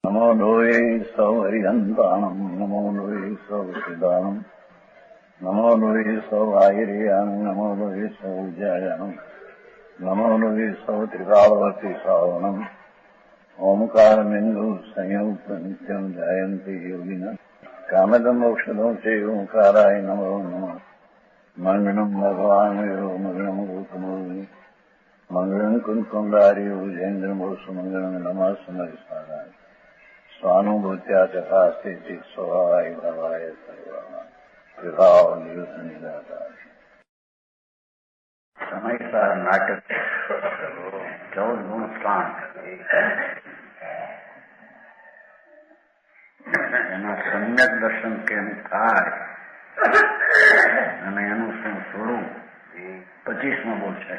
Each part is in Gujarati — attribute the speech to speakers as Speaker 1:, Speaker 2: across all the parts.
Speaker 1: नमो लोये सौहरिहन्ताणम् नमो लोये सौहृदानम् नमो लोये सौभागिर्यानम् नमो लोये सौजायानम् नमो लोये सौत्रिकालवती सावनम् ओंकारमिन्दु संयुक्त नित्यम् जायन्ति योगिनः कामदम् मोक्षदम् च ओंकाराय नमो नमः मङ्गलम् भगवान् वीरो मङ्गलम् गौतमोऽग्नि मङ्गलम् कुन्कुण्डारि उजेन्द्रमोसु मङ्गलम् नमः समरिसाराय स्वानुभूत्या तथा स्थिति स्वभावाय भवाय विभाव निदाता समय का नाटक 14 સ્થાન એના સમ્યક દર્શન કેમ થાય અને એનું શું સ્વરૂપ 25મો બોલ છે.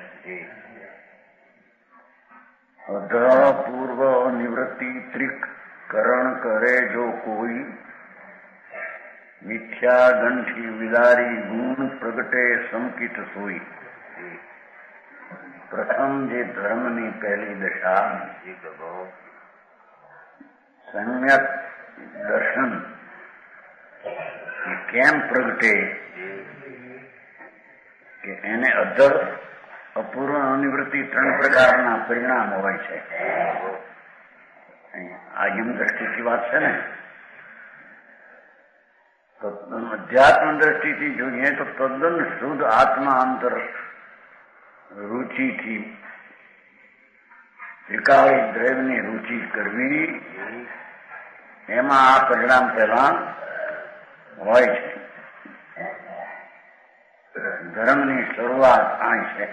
Speaker 1: અધપૂર્વ નિવૃત્તિ ત્રિક કરણ કરે જો કોઈ મિથ્યા ગંઠી વિદારી ગુણ પ્રગટે સંકિત સોઈ. પ્રથમ જે ધર્મની પહેલી દશા સમ્યક દર્શન કેમ પ્રગટે કે એને અધર અપૂર્વ અનિવૃત્તિ 3 પ્રકારના પરિણામ હોય છે. આ યમ દ્રષ્ટિથી વાત છે ને, તો અધ્યાત્મ દ્રષ્ટિથી જોઈએ તો તદ્દન શુદ્ધ આત્મા અંતર રુચિથી વિકારી દ્રવ્યની રુચિ કરવી, એમાં આ પરિણામ પહેલા હોય છે. ધર્મની શરૂઆત અહીં છે.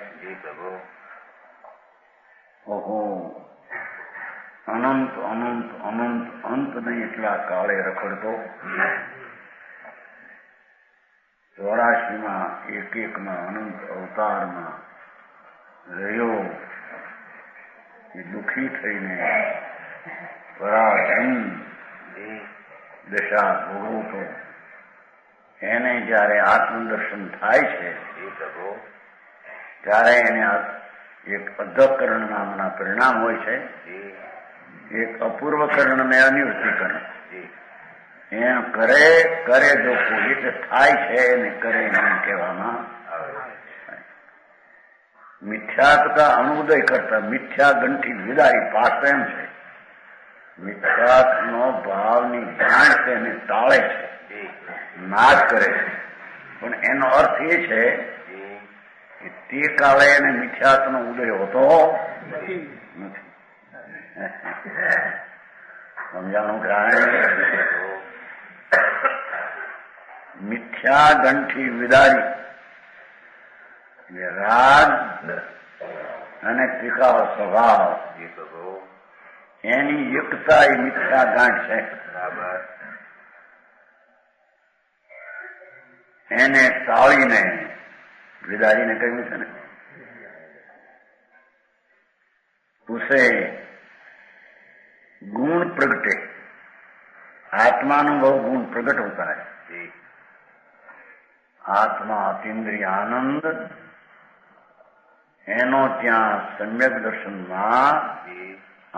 Speaker 1: ઓહો, અનંત અનંત અનંત અંત નહીં એટલા કાળે રખડતો 84માં એક-એકમાં અનંત અવતારમાં રહ્યો એ દુઃખી થઈને પરાધીન દશા ભોગવતો એને જયારે આત્મદર્શન થાય છે ત્યારે એને એક અધકરણ નામના પરિણામ હોય છે, એક અપૂર્વકરણ ને અનિવૃત્તિકરણ. એમ કરે જો કોઈ થાય છે એને કરે એમ કહેવામાં મિથ્યાત્વતા અણુદય કરતા મિથ્યા ગંઠી વિદારી પાસ એમ છે. મિથ્યાત્વનો ભાવની જાણ છે એને ટાળે છે, નાશ કરે છે. પણ એનો અર્થ એ છે કે તે કાળે એને મિથ્યાત્વનો ઉદય હોતો નથી. સમજાણું કારણ મિથ્યા ગંઠી વિદારી રાગ અને ત્રિકાળ સ્વભાવ એની યુક્તતા એ મિથ્યા ગાંઠ છે. એને ટાળીને વિદારીને કહ્યું છે ને, ઉસે गुण प्रगटे. आत्मानुभव गुण प्रकट होता है. आत्मा अतीन्द्रिय आनंद एनो ત્યાં સમ્યક દર્શનમાં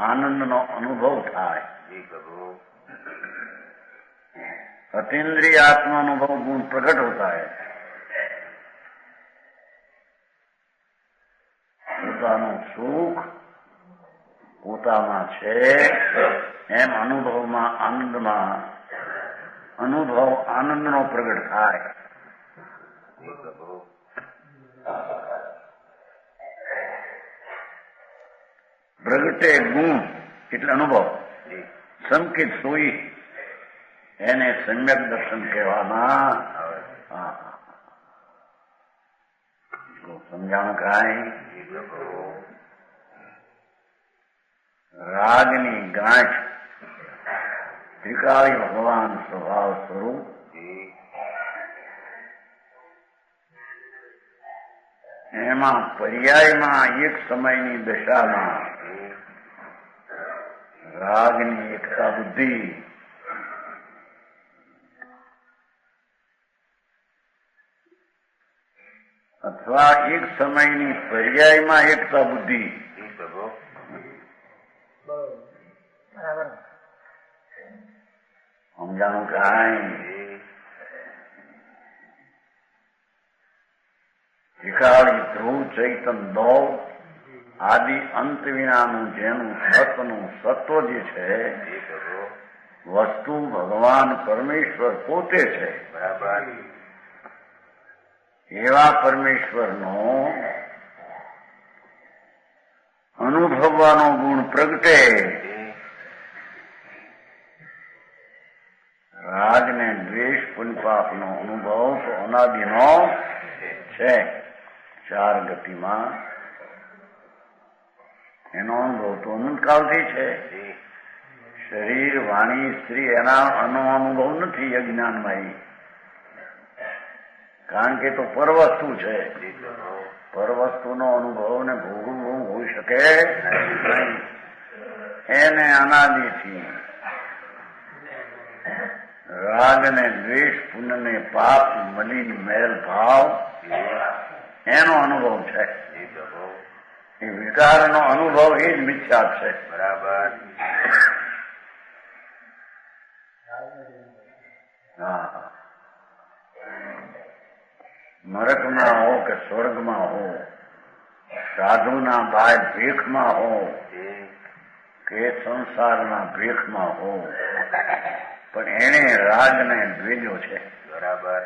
Speaker 1: આનંદનો અનુભવ થાય. अतीन्द्रिय आत्मानुभव गुण प्रकट होता है. પોતાનું સુખ પોતામાં છે એમ અનુભવમાં આનંદમાં અનુભવ આનંદનો પ્રગટ થાય. પ્રગટે ગુણ એટલે અનુભવ, સંકેત સોઈ એને સમ્યક દર્શન કહેવામાં. સમજાણું કાંઈ? રાગની ગાંઠ ત્રિકાળી ભગવાન સ્વભાવ સ્વરૂપ એમાં પર્યાયમાં એક સમયની દશામાં રાગની એકતા બુદ્ધિ અથવા એક સમયની પર્યાયમાં એકતા બુદ્ધિ સમજાણું કાંઈ વિકાળી ધ્રુવ ચૈતન દૌ આદિ અંત વિનાનું જેનું સતનું સત્વ જે છે વસ્તુ ભગવાન પરમેશ્વર પોતે છે. બરાબર. એવા પરમેશ્વરનો અનુભવવાનો ગુણ પ્રગટે. રાગ ને દ્વેષ પુણ્યપાપનો અનુભવ તો અનાદિનો છે. 4 ગતિમાં એનો અનુભવ તો અનંતકાળથી છે. શરીર વાણી સ્ત્રી એનો અનુભવ નથી અજ્ઞાનમાં, કારણ કે તો પરવસ્તુ છે. પરવસ્તુનો અનુભવ ને ભોગવવું હોઈ શકે નહીં. એને અનાદિથી રાગ ને દ્વેષ પુણ્ય ને પાપ મલિન મેલ ભાવ એનો અનુભવ છે. એ વિકારનો અનુભવ એ જ મિથ્યા છે. બરાબર. હા, નરકમાં હો કે સ્વર્ગમાં હો, સાધુના બાય ભીખમાં હો કે સંસારના ભીખમાં હો, પણ એને રાગને દ્વેજો છે. બરાબર.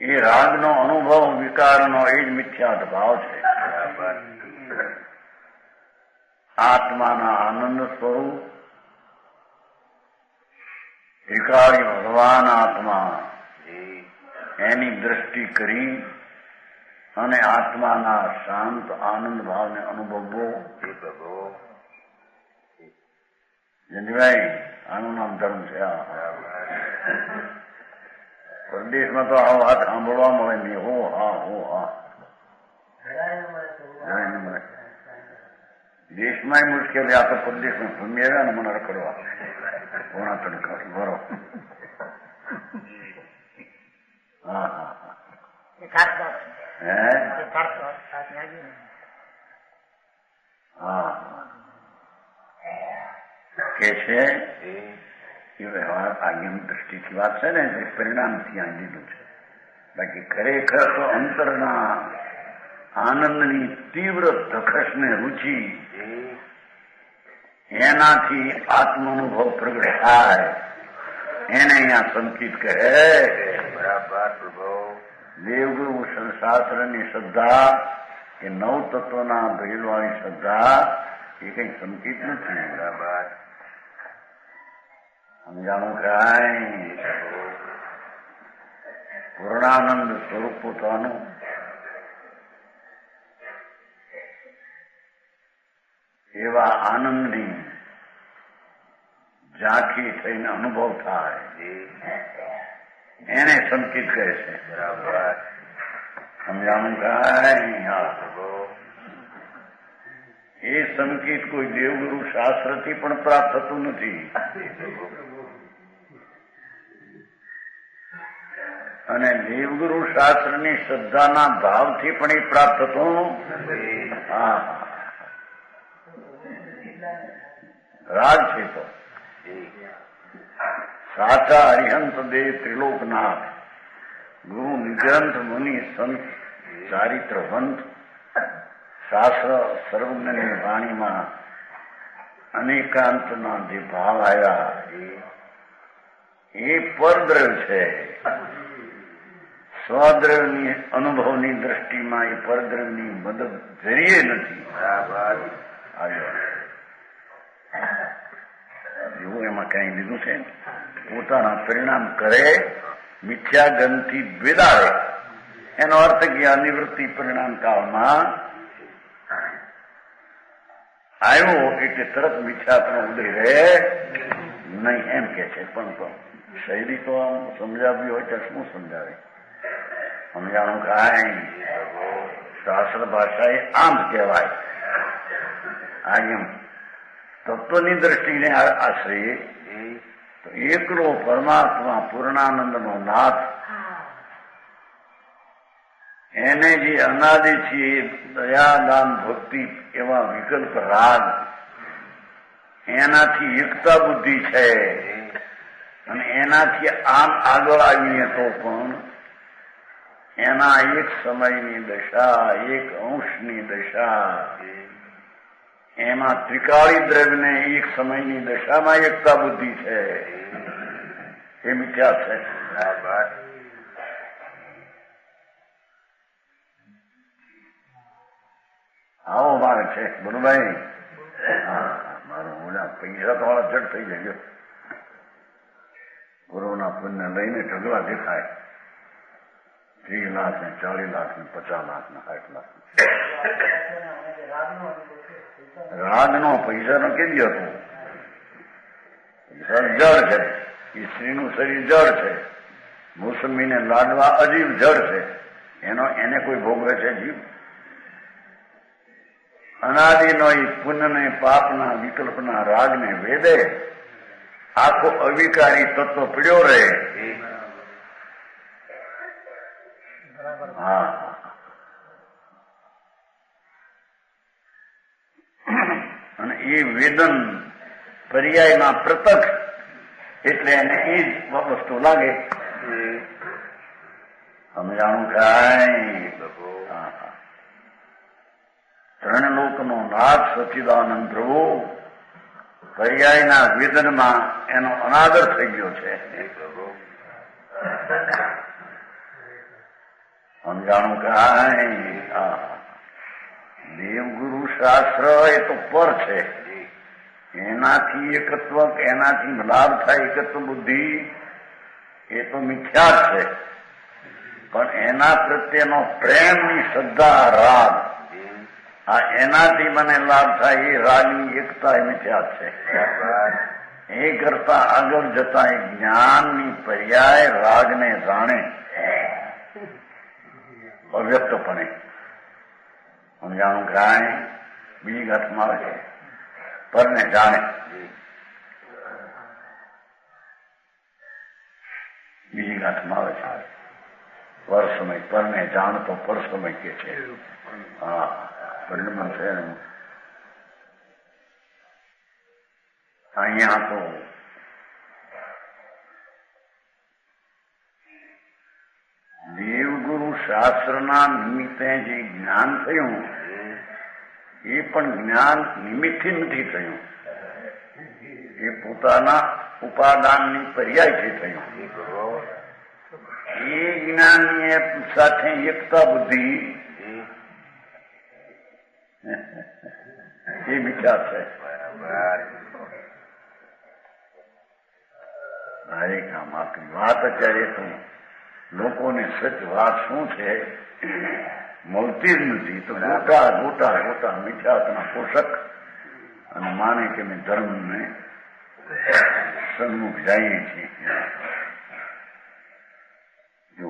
Speaker 1: એ રાગનો અનુભવ વિકારનો એ જ મિથ્યાર્થ ભાવ છે. બરાબર. આત્માના આનંદ સ્વરૂપ વિકારી ભગવાન આત્મા એની દ્રષ્ટિ કરી અને આત્માના શાંત આનંદ ભાવને અનુભવવો. જનભાઈ, આનું નામ ધર્મ છે. પરદેશમાં તો આ વાત સાંભળવા મળે નહીં. હો હા, હો હા. દેશમાં મુશ્કેલી, આ તો પરદેશમાં ભૂમિ આવ્યા ને મને રખડવા કોણા તડકા ભરો. હા હા હા. કે છે એ વ્યવહાર આજ્ઞાની દ્રષ્ટિથી વાત છે ને, જે પરિણામથી આ લીધું છે. બાકી ખરેખર તો અંતરના આનંદની તીવ્ર ધખસને રુચિ એનાથી આત્માનુભવ પ્રગટ થાય એને અહીંયા સંકિત કહે. બરાબર. દેવગુરુ શાસ્ત્રની શ્રદ્ધા એ 9 તત્વના ભેલવાળી શ્રદ્ધા એ કઈ સંકિત નથી. બરાબર. સમજાણું કાંઈ? પૂર્ણાનંદ સ્વરૂપ પોતાનું એવા આનંદની ઝાંખી થઈને અનુભવ થાય એને સંકિત કહે છે. બરાબર. સમજાણું કાંઈ? એ સંકેત કોઈ દેવગુરુ શાસ્ત્રથી પણ પ્રાપ્ત થતું નથી અને દેવગુરુ શાસ્ત્રની શ્રદ્ધાના ભાવથી પણ એ પ્રાપ્ત થતું નથી. હા, રાગ છે તો સાચા હરિહંત દેવ ત્રિલોકનાથ ગુરુ નિગ્રંથ મુનિ સંત ચારિત્રવંત શાસ્ત્ર સર્વજ્ઞની વાણીમાં અનેકાંતના જે ભાવ આવ્યા એ પરદ્રવ્ય છે. સ્વદ્રવ્યની અનુભવની દ્રષ્ટિમાં એ પરદ્રવ્યની મદદ જરીએ નથી. એવું એમાં કઈ લીધું છે. પોતાના પરિણામ કરે, મિથ્યા ગંધથી દ્વેદાવે. એનો અર્થ કે અનિવૃત્તિ પરિણામ કાળમાં આવ્યો એટલે તરત મિથ્યાત્વનો ઉદય રહે નહીં એમ કે છે. પણ શૈલી તો આમ સમજાવ્યું હોય ત્યારે શું સમજાવે? સમજાણું કાંઈ? શાસ્ત્ર ભાષા એ આમ કહેવાય. એમ તત્વની દ્રષ્ટિને આશ્રય તો એકલો પરમાત્મા પૂર્ણાનંદનો નાથ એને જે અનાદિ છે દયા દાન ભક્તિ એવા વિકલ્પ રાગ એનાથી એકતા બુદ્ધિ છે અને એનાથી આમ આગળ આવીએ તો પણ એના એક સમયની દશા, એક અંશની દશા, એમાં ત્રિકાળી દ્રવ્યને એક સમયની દશામાં એકતા બુદ્ધિ છે એ મિથ્યા છે. આવો મારે છે બરોબર. મારું ઓલા પૈસા તો વાળા જડ થઈ જાય. ગુરુના પુણ્ય લઈને ઢગલા દેખાય. 30 લાખ ને 40 લાખ ને 50 લાખ ને 60 લાખ. રાગનો પૈસાનો કેવી હતો? પૈસા જળ છે. સ્ત્રીનું શરીર જળ છે. મોસમીને લાડવા અજીવ જળ છે. એને કોઈ ભોગવે છે જીવ? અનાદિનો એ પુણ્યને પાપના વિકલ્પના રાગને વેદે આખો અવિકારી તત્વ પીડ્યો રહે. હા, અને એ વેદન પર્યાયમાં પ્રત્યક્ષ એટલે એને એ જ વસ્તુ લાગે. સમજાણું કાંઈ? ત્રણ લોકનો નાથ સચ્ચિદાનંદ પ્રભુ પર્યાયના વેદનમાં એનો અનાદર થઈ ગયો છે. સમજાણું કાંઈ? દેવગુરુ શાસ્ત્ર એ તો પર છે. એનાથી એકત્વ, એનાથી લાભ થાય એકત્વ બુદ્ધિ એ તો મિથ્યા જ છે. પણ એના પ્રત્યેનો પ્રેમની શ્રદ્ધા, રાગ, એનાથી મને લાભ થાય એ રાગની એકતા એ મિથ્યા છે. એ કરતા આગળ જતા એ જ્ઞાનની પર્યાય રાગને જાણે અવ્યક્તપણે. સમજાણું કાંઈ? બીજી ઘાતમાં આવે છે પરને જાણે. બીજી ઘાતમાં આવે છે પર સમય. પરને જાણતો પર સમય કે છે. હા, પરિણામ છે. અહીંયા તો દેવગુરુ શાસ્ત્રના નિમિત્તે જે જ્ઞાન થયું એ પણ જ્ઞાન નિમિત્તથી નથી થયું. એ પોતાના ઉપાદાનની પર્યાયથી થયું. એ જ્ઞાનની સાથે એકતા બુદ્ધિ એ વિચાર છે. દરેક આમ આપણી વાત અત્યારે તો લોકોને સચ વાત શું છે મળતી જ નથી. તો ગોટા ગોટા ગોટા મિથ્યાત્વના પોષક અને માને કે મેં ધર્મને સન્મુખ જઈએ છીએ. જો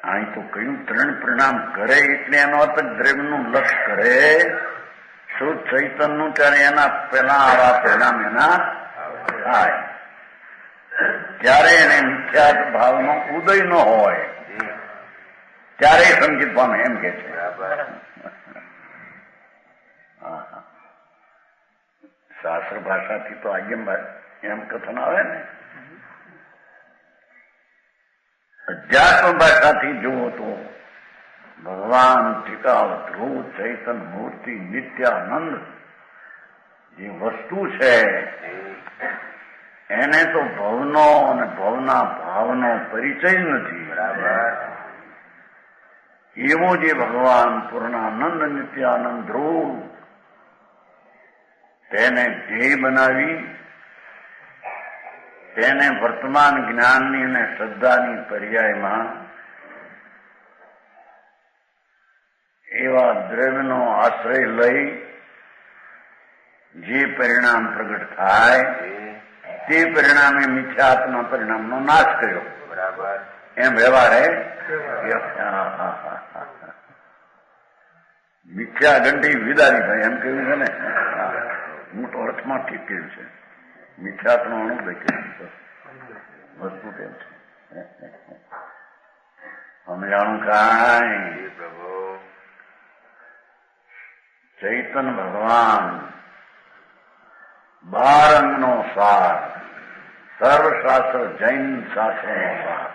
Speaker 1: અહીં તો કયું ત્રણ પરિણામ કરે એટલે એનો અર્થ દ્રવ્યનું લક્ષ કરે. શુદ્ધ ચૈતનનું ત્યારે એના પેલા આવા પરિણામ એના થાય ત્યારે એને મિથ્યાત્વ ભાવનો ઉદય ન હોય ત્યારે સંકેત પામે એમ કે છે. શાસ્ત્ર ભાષાથી તો આગેમ એમ કથન આવે ને. અધ્યાત્મ ભાષાથી જુઓ તો ભગવાન ટીકાવ ધ્રુવ ચૈતન મૂર્તિ નિત્યાનંદ જે વસ્તુ છે એને તો ભવનો અને ભવના ભાવનો પરિચય નથી. એવો જે ભગવાન પૂર્ણાનંદ નિત્યાનંદ ધ્રુવ તેને ધ્યેય બનાવી તેને વર્તમાન જ્ઞાનની અને શ્રદ્ધાની પર્યાયમાં એવા દ્રવ્યનો આશ્રય લઈ જે પરિણામ પ્રગટ થાય તે પરિણામે મિથ્યાત્મા પરિણામનો નાશ કર્યો. એમ વ્યવહારે મિથ્યા ઘંટી વિદારી ભાઈ એમ કહ્યું છે ને. મોટો અર્થમાં ઠીક કહ્યું છે. મિથ્યાત્મનો અણુદય કહ્યું છે. વસ્તુ કેમ છે સમજાણું કાંઈ? ચૈતન ભગવાન 12 અંગનો સાર, સર્વશાસ્ત્ર જૈન શાસ્ત્રનો સાર.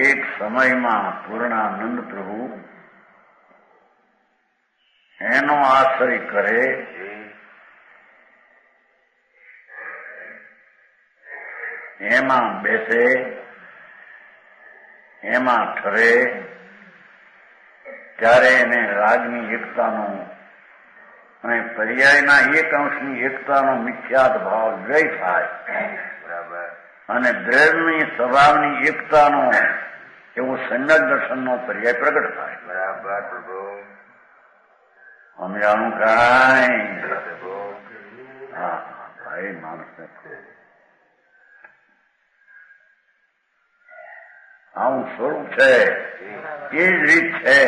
Speaker 1: એક સમયમાં પૂર્ણાનંદ પ્રભુ એનો આશ્રય કરે, એમાં બેસે, એમાં ઠરે, ત્યારે એને રાગની એકતાનો અને પર્યાયના એક અંશની એકતાનો મિથ્યાત ભાવ જય થાય. બરાબર. અને દ્રઢની સ્વભાવની એકતાનો એવો સમ્યક દર્શનનો પર્યાય પ્રગટ થાય. બરાબર પ્રભુ. સમજાણું કાંઈ? હા ભાઈ, માણસને આવું સ્વરૂપ છે, એ જ રીત છે.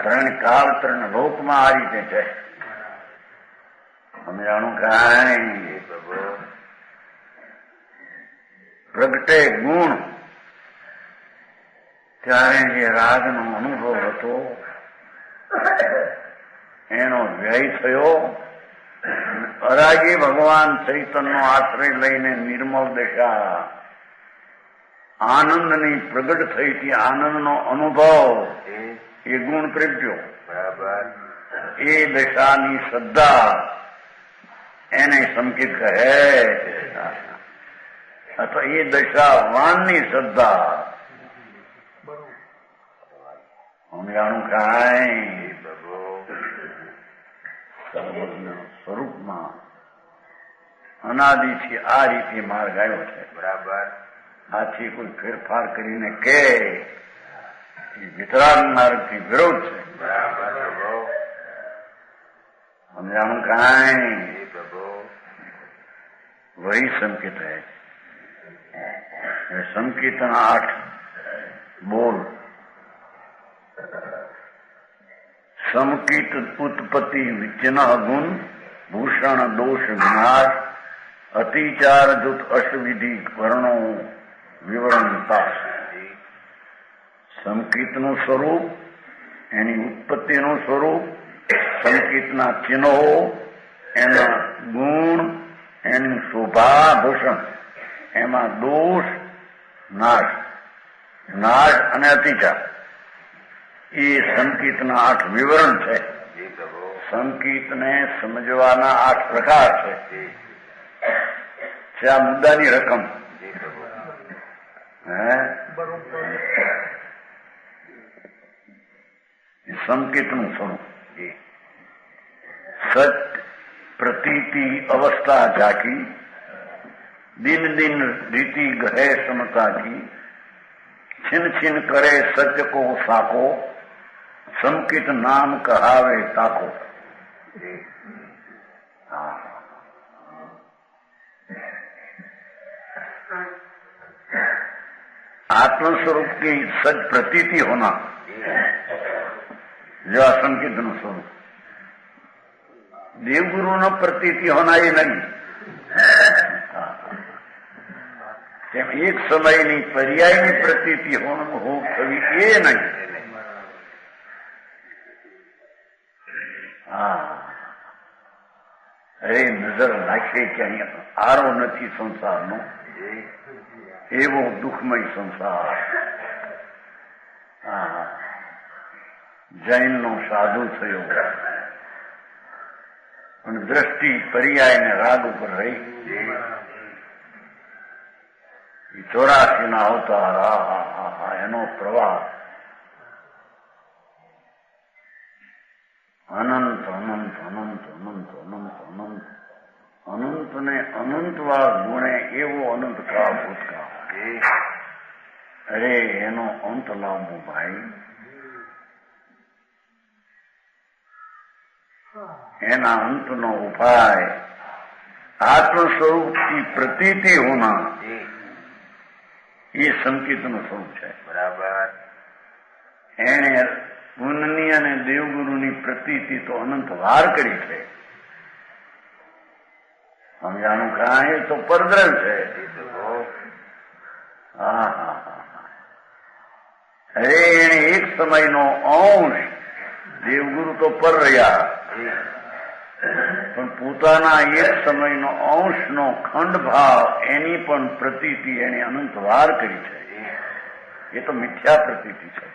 Speaker 1: ત્રણ કાળ ત્રણ લોકમાં આ રીતે છે. સમજાણું કાંઈ? પ્રગટે ગુણ ત્યારે જે રાગનો અનુભવ હતો એનો વ્યય થયો. અરાગી ભગવાન ચૈતન્યનો આશ્રય લઈને નિર્મળ દશા આનંદની પ્રગટ થઈ હતી. આનંદનો અનુભવ એ ગુણ પ્રગટ્યો. બરાબર. એ દશાની શ્રદ્ધા એને સંકેત કહે, અથવા એ દશા વાનની શ્રદ્ધા. સમજાણું કાંઈ? સ્વરૂપમાં અનાદિથી આ રીતે માર્ગ આવ્યો છે. બરાબર. આથી કોઈ ફેરફાર કરીને કે વિતરાગ માર્ગથી વિરોધ છે. બરાબર. સમજાણું કાંઈ? વહી સંકેત હૈ. સંકીર્તન 8 બોલ. સમકીત ઉત્પત્તિ વિચન ગુણ ભૂષણ દોષ વિનાશ અતિચાર દુત અશવિધિ વર્ણો વિવરણતા. સંકીર્તનું સ્વરૂપ, એની ઉત્પત્તિનું સ્વરૂપ, સંકીર્તના ચિહ્નો, એના ગુણ, એની શોભા ભૂષણ, એમાં દોષ, નાશ અને અતિચાર, એ સંકીર્તના 8 વિવરણ છે. સંકીર્તને સમજવાના 8 પ્રકાર છે. આ મુદ્દાની રકમ સંકેતનું સ્વરૂપ. સત પ્રતીતિ અવસ્થા ઝાકી, દિન દિન રીતિ ગહે સમતા કી, छिन छिन करे सत्य को साको, संकित नाम कहावे ताको. आत्मस्वरूप की सच प्रतीति होना जो असंकित स्वरूप. देवगुरु न प्रतीति होना ये नहीं. તેમ એક સમયની પર્યાયની પ્રતીતિ હોવું થવી એ નહીં. અરે નજર નાખે કે અહીંયા આરો નથી સંસારનો, એવો દુઃખમય સંસાર. જૈનનો સાધુ થયો પણ દ્રષ્ટિ પર્યાયને રાગ ઉપર રહી. 84 ના અવતાર, એનો પ્રવાહ અનંત અનંત અનંત અનંત અનંત અનંત અનંત ને અનંતવાર ગુણે એવો અનંત કાળ ભૂતકાળ. અરે એનો અંત લાવવો ભાઈ. એના અંતનો ઉપાય આત્મ સ્વરૂપ की प्रतीति होना, એ સંકેતનું સ્વરૂપ છે. બરાબર. એને પુનની અને દેવગુરુની પ્રતીતિ તો અનંત વાર કરી છે. સમજાણું કાંઈ? તો પરદ્રવ છે. અરે એને એક સમયનો અંશ, દેવગુરુ તો પર રહ્યા, પણ પોતાના એક સમયનો અંશનો ખંડ ભાવ એની પણ પ્રતીતિ એને અનંત વાર કરી છે. એ તો મિથ્યા પ્રતીતિ છે.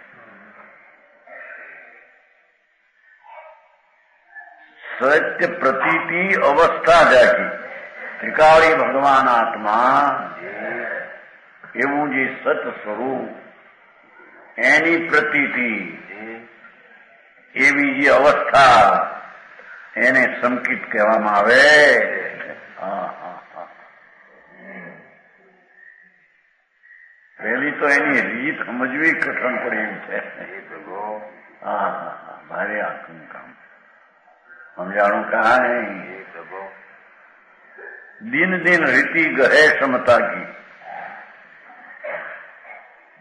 Speaker 1: સત્ય પ્રતીતિ અવસ્થા જાગી ત્રિકાળી ભગવાન આત્મા એવું જે સત સ્વરૂપ એની પ્રતીતિ એવી જે અવસ્થા એને સંકિત કહેવામાં આવે. પહેલી તો એની રીત સમજવી કઠણ પડે એમ છે. ભારે આખું કામ સમજાણું કાંઈ. दिन दिन रीति गहे समता की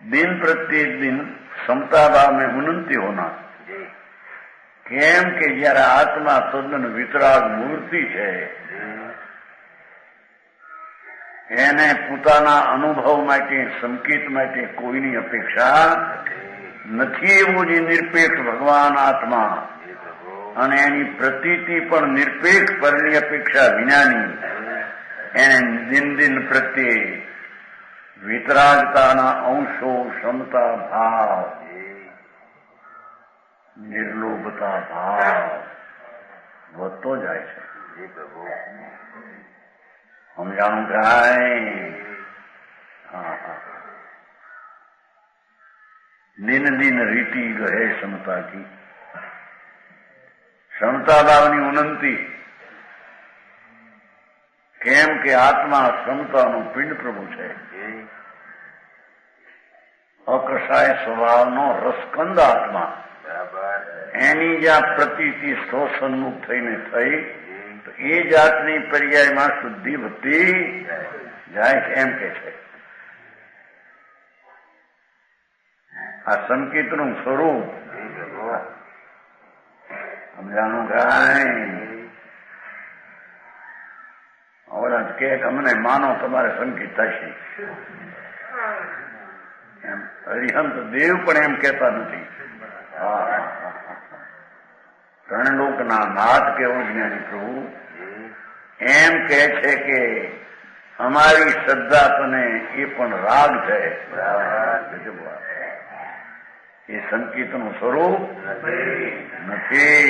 Speaker 1: दिन प्रत्येक दिन समता भाव में उन्नति होना. केम के जયારે आत्मा तद्दन વિતરાગ મૂર્તિ છે એને પોતાના અનુભવ માટે સંકેત માટે કોઈની અપેક્ષા નથી. એવું જે નિરપેક્ષ ભગવાન આત્મા અને એની પ્રતીતિ પણ નિરપેક્ષ પરની અપેક્ષા વિનાની એને દિન દિન પ્રત્યે વિતરાગતાના અંશો ક્ષમતા ભાવ નિર્લોભતા ભાવ વધતો જાય છે. સમજાણું કાંઈ. દિન દિન રીતિ ગહે ક્ષમતા કી ક્ષમતા ભાવની ઉન્નતિ. કેમ કે આત્મા ક્ષમતાનો પિંડ પ્રભુ છે. અકસાય સ્વભાવનો રસકંદ આત્મા એની જ્યાં પ્રતીતિ સ્વસન્મુખ થઈને થઈ તો એ જાતની પર્યાયમાં શુદ્ધિ વધતી જાય છે એમ કે છે. આ સંકેતનું સ્વરૂપ સમજાણું કાંઈ. ઓલા કે અમને માનો તમારે સંકેત થશે એમ. હરિહંત દેવ પણ એમ કહેતા નથી. ત્રણ લોકના નાથ કેવો જ્ઞાની પ્રભુ એમ કે છે કે અમારી શ્રદ્ધા તને એ પણ રાગ છે. એ સંકેતનું સ્વરૂપ નથી.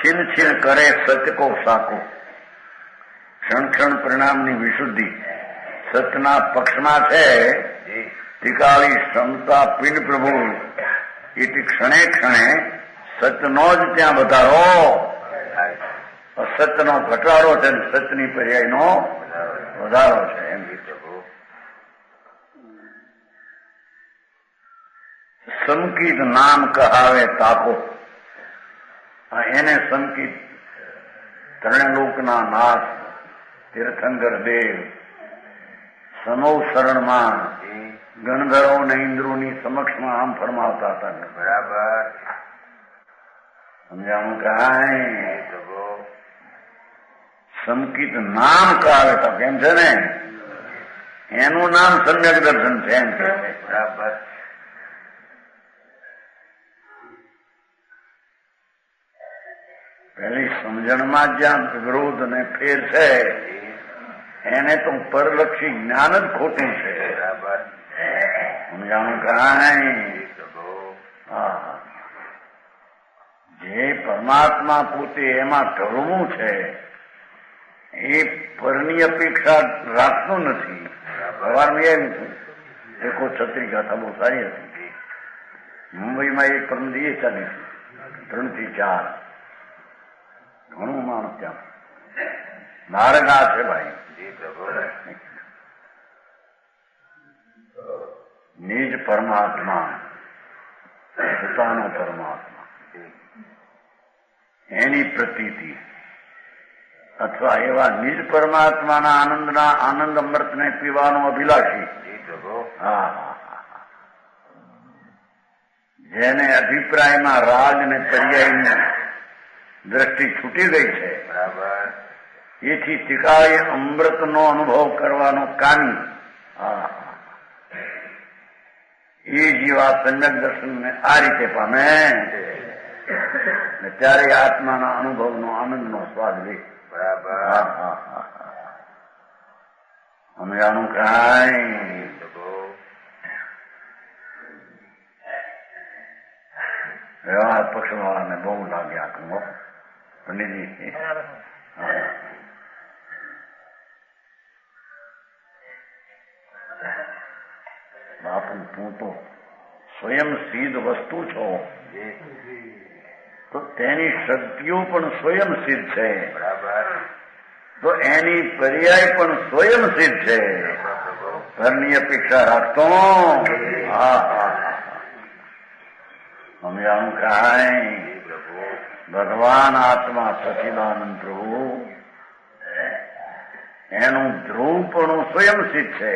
Speaker 1: છીન છીન કરે સત્ય કો સાકો ક્ષણ ક્ષણ પરિણામની વિશુદ્ધિ સતના પક્ષમાં છે. ત્રિકાળી ક્ષમતા પિંડ પ્રભુ એથી ક્ષણે ક્ષણે સતનો જ ત્યાં વધારો અસતનો ઘટાડો છે અને સતની પર્યાયનો વધારો છે એમ. સંકિત નામ કહાવે તાકો એને સંકિત ત્રણલોકના નાથ તીર્થંકર દેવ સમો શરણમાં ગણધરો ને ઇન્દ્રોની સમક્ષમાં આમ ફરમાવતા હતા. બરાબર સમજાણું કાંઈ. સંકિત નામ કહાવે તો કેમ છે ને એનું નામ સમ્યક દર્શન છે એમ કે. બરાબર. પેલી સમજણમાં જ્યાં વિરોધ અને ફેર છે એને તો પરલક્ષી જ્ઞાન જ ખોટું છે. સમજાણું કાંઈ. જે પરમાત્મા પોતે એમાં ઢળવું છે એ પરની અપેક્ષા રાખતું નથી. સવારમાં એમ છું એકો છત્રી ગાથા બહુ સારી હતી. મુંબઈમાં એક પરમદી એ ચાલી 3 થી 4 ઘણું માણસ ત્યાં નારગા છે ભાઈ. નિજ પરમાત્મા પોતાનો પરમાત્મા એની પ્રતીતિ અથવા એવા નિજ પરમાત્માના આનંદના આનંદ અમૃતને પીવાનો અભિલાષી. જેને અભિપ્રાયમાં રાગ ને પર્યાયની દ્રષ્ટિ છૂટી ગઈ છે એથી ત્રિકાળી અમૃતનો અનુભવ કરવાનો કામી એ જીવ આ સમ્યક દર્શનને આ રીતે પામે ને ત્યારે આત્માના અનુભવનો આનંદનો સ્વાદ લે. બરાબર. અમે આનું કાંઈ વ્યવહાર પક્ષવાળાને બહુ લાગ્યા કહો પંડિતજી. બાપુ તું તો સ્વયં સિદ્ધ વસ્તુ છો તો તેની શક્તિઓ પણ સ્વયં સિદ્ધ છે. તો એની પર્યાય પણ સ્વયં સિદ્ધ છે. ઘરની અપેક્ષા રાખતો. અમે આનું કાંઈ ભગવાન આત્મા સચિદાનંદ પ્રભુ એનું ધ્રુવપણું સ્વયં સિદ્ધ છે.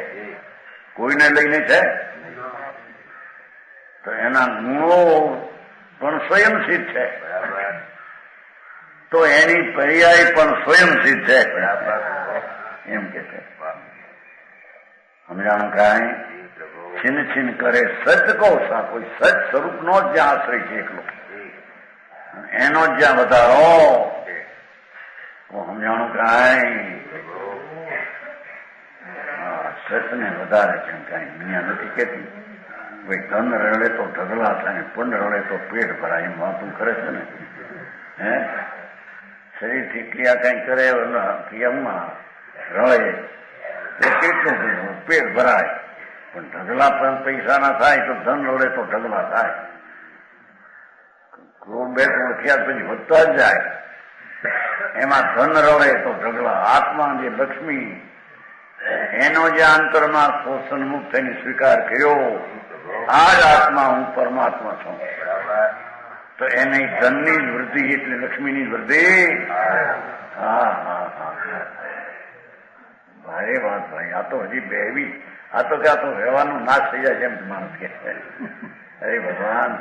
Speaker 1: કોઈને લઈને છે તો એના ગુણો પણ સ્વયં સિદ્ધ છે. તો એની પર્યાય પણ સ્વયં સિદ્ધ છે. એમ કે છે સમજાણું કાંઈ છીન છીન કરે સત કહો સા કોઈ સત સ્વરૂપનો જ જ્યાં આશ્રય છે એકલો એનો જ જ્યાં વધારો તો સમજાણું કાંઈ સતને વધારે છે. કાંઈ દુનિયા નથી કેતી ભાઈ ધન રડે તો ઢગલા થાય પુણ્ય રડે તો પેટ ભરાય એમ વાતું કરે છે ને. હે શરીરથી ક્રિયા કઈ કરે ક્રિયામાં રડે તો કેટલું પેટ ભરાય પણ ઢગલા પણ પૈસા ના થાય તો ધન રડે તો ઢગલા થાય. ક્રોધ બે ઓળખ્યા પછી વધતા જ જાય. એમાં ધન રડે તો ઢગલા. આત્મા જે લક્ષ્મી એનો જે આંતરમાં પોષણ મુક્ત થઈને સ્વીકાર કર્યો આ જ આત્મા હું પરમાત્મા છું. તો એને ધનની જ વૃદ્ધિ એટલે લક્ષ્મીની વૃદ્ધિ. ભારે વાત ભાઈ. આ તો હજી બેવી આ તો ક્યાં તો વ્યવહારનો નાશ થઈ જાય એમ માણસ કે. અરે ભગવાન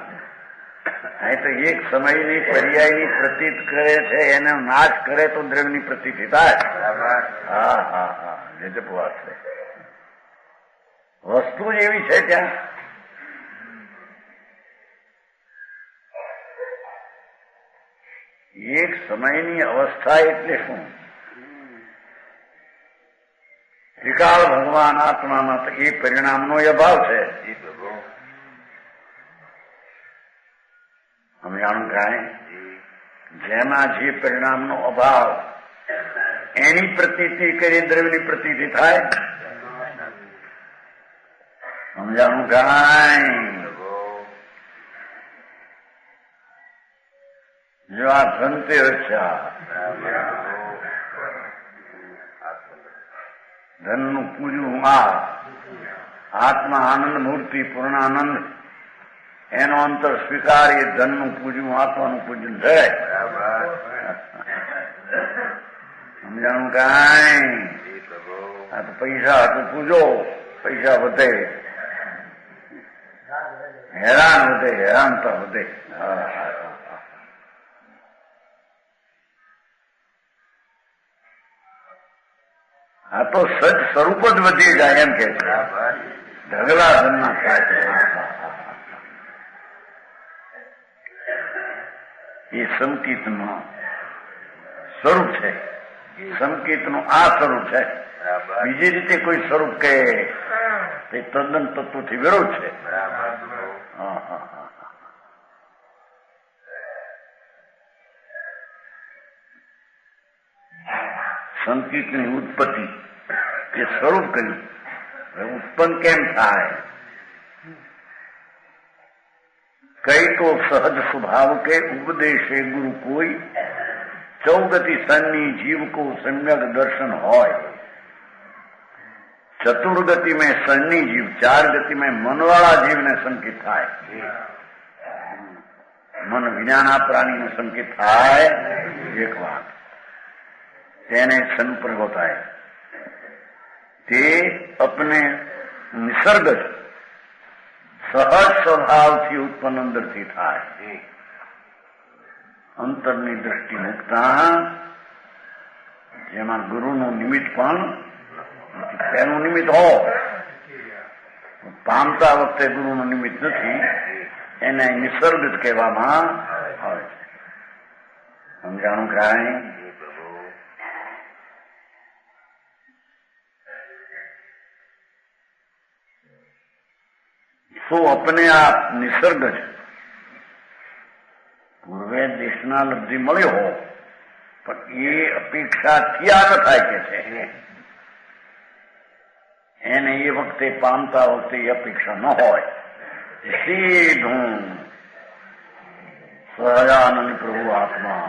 Speaker 1: અહીં તો એક સમયની પર્યાયની પ્રતીત કરે છે એનો નાશ કરે તો દ્રવ્યની પ્રતીતિ થાય. ગજબ વાત છે. વસ્તુ જ એવી છે ત્યાં. એક સમયની અવસ્થા એટલે શું? ત્રિકાળ ભગવાન આત્મામાં તો એ પરિણામનો અભાવ છે. સમજાણું કાંઈ જેમાં જે પરિણામનો અભાવ એની પ્રતીતિ કરી દ્રવ્યની પ્રતીતિ થાય. સમજાણું કાંઈ જો આ ધનતેરસ છે ધનનું પૂજવું આ આત્મા આનંદ મૂર્તિ પૂર્ણાનંદ એનો અંતર સ્વીકાર એ ધનનું પૂજવું આત્માનું પૂજન છે. સમજાણું કાંઈ આ તો પૈસા હતું પૂજો પૈસા વધે હેરાન વધે હેરાનતા વધે. આ તો સચ સ્વરૂપ જ વધી જાય એમ કે છે. ઢગલા ધનના થાય એ સંકિતનું સ્વરૂપ છે. સંકિતનું આ સ્વરૂપ છે. બીજી રીતે કોઈ સ્વરૂપ કે તે તદ્દન તત્વથી વિરોધ છે. સંકિતની ઉત્પત્તિ એ સ્વરૂપ કર્યું ઉત્પન્ન કેમ થાય? કઈ તો સહજ સ્વભાવ કે ઉપદેશે ગુરુ કોઈ ચૌગતિ સન્ની जीव को सम्यक दर्शन होय. चतुर्गति में सन्नी जीव चार गति में मन वाला जीव ने संकित थाय. मन विज्ञाना प्राणी ने संकित थाय. एक बात તેને સંપર્ક થાય તે अपने નિસર્ગ સહજ સ્વભાવથી ઉત્પન્ન અંદરથી થાય. અંતરની દ્રષ્ટિ મૂકતા જેમાં ગુરુનું નિમિત્ત પણ તેનું નિમિત્ત હો પામતા વખતે ગુરુનું નિમિત્ત નથી, એને નિસર્ગ જ કહેવામાં આવે છે. સમજાણું કાંઈ? તો અપને આપ નિસર્ગ છે. પૂર્વે દેશના લબ્ધિ મળ્યો હો, પણ એ અપેક્ષા ત્યાં ન થાય કે છે એને એ વખતે પામતા વખતે એ અપેક્ષા ન હોય. સીધું સહજાનંદ પ્રભુ આત્મા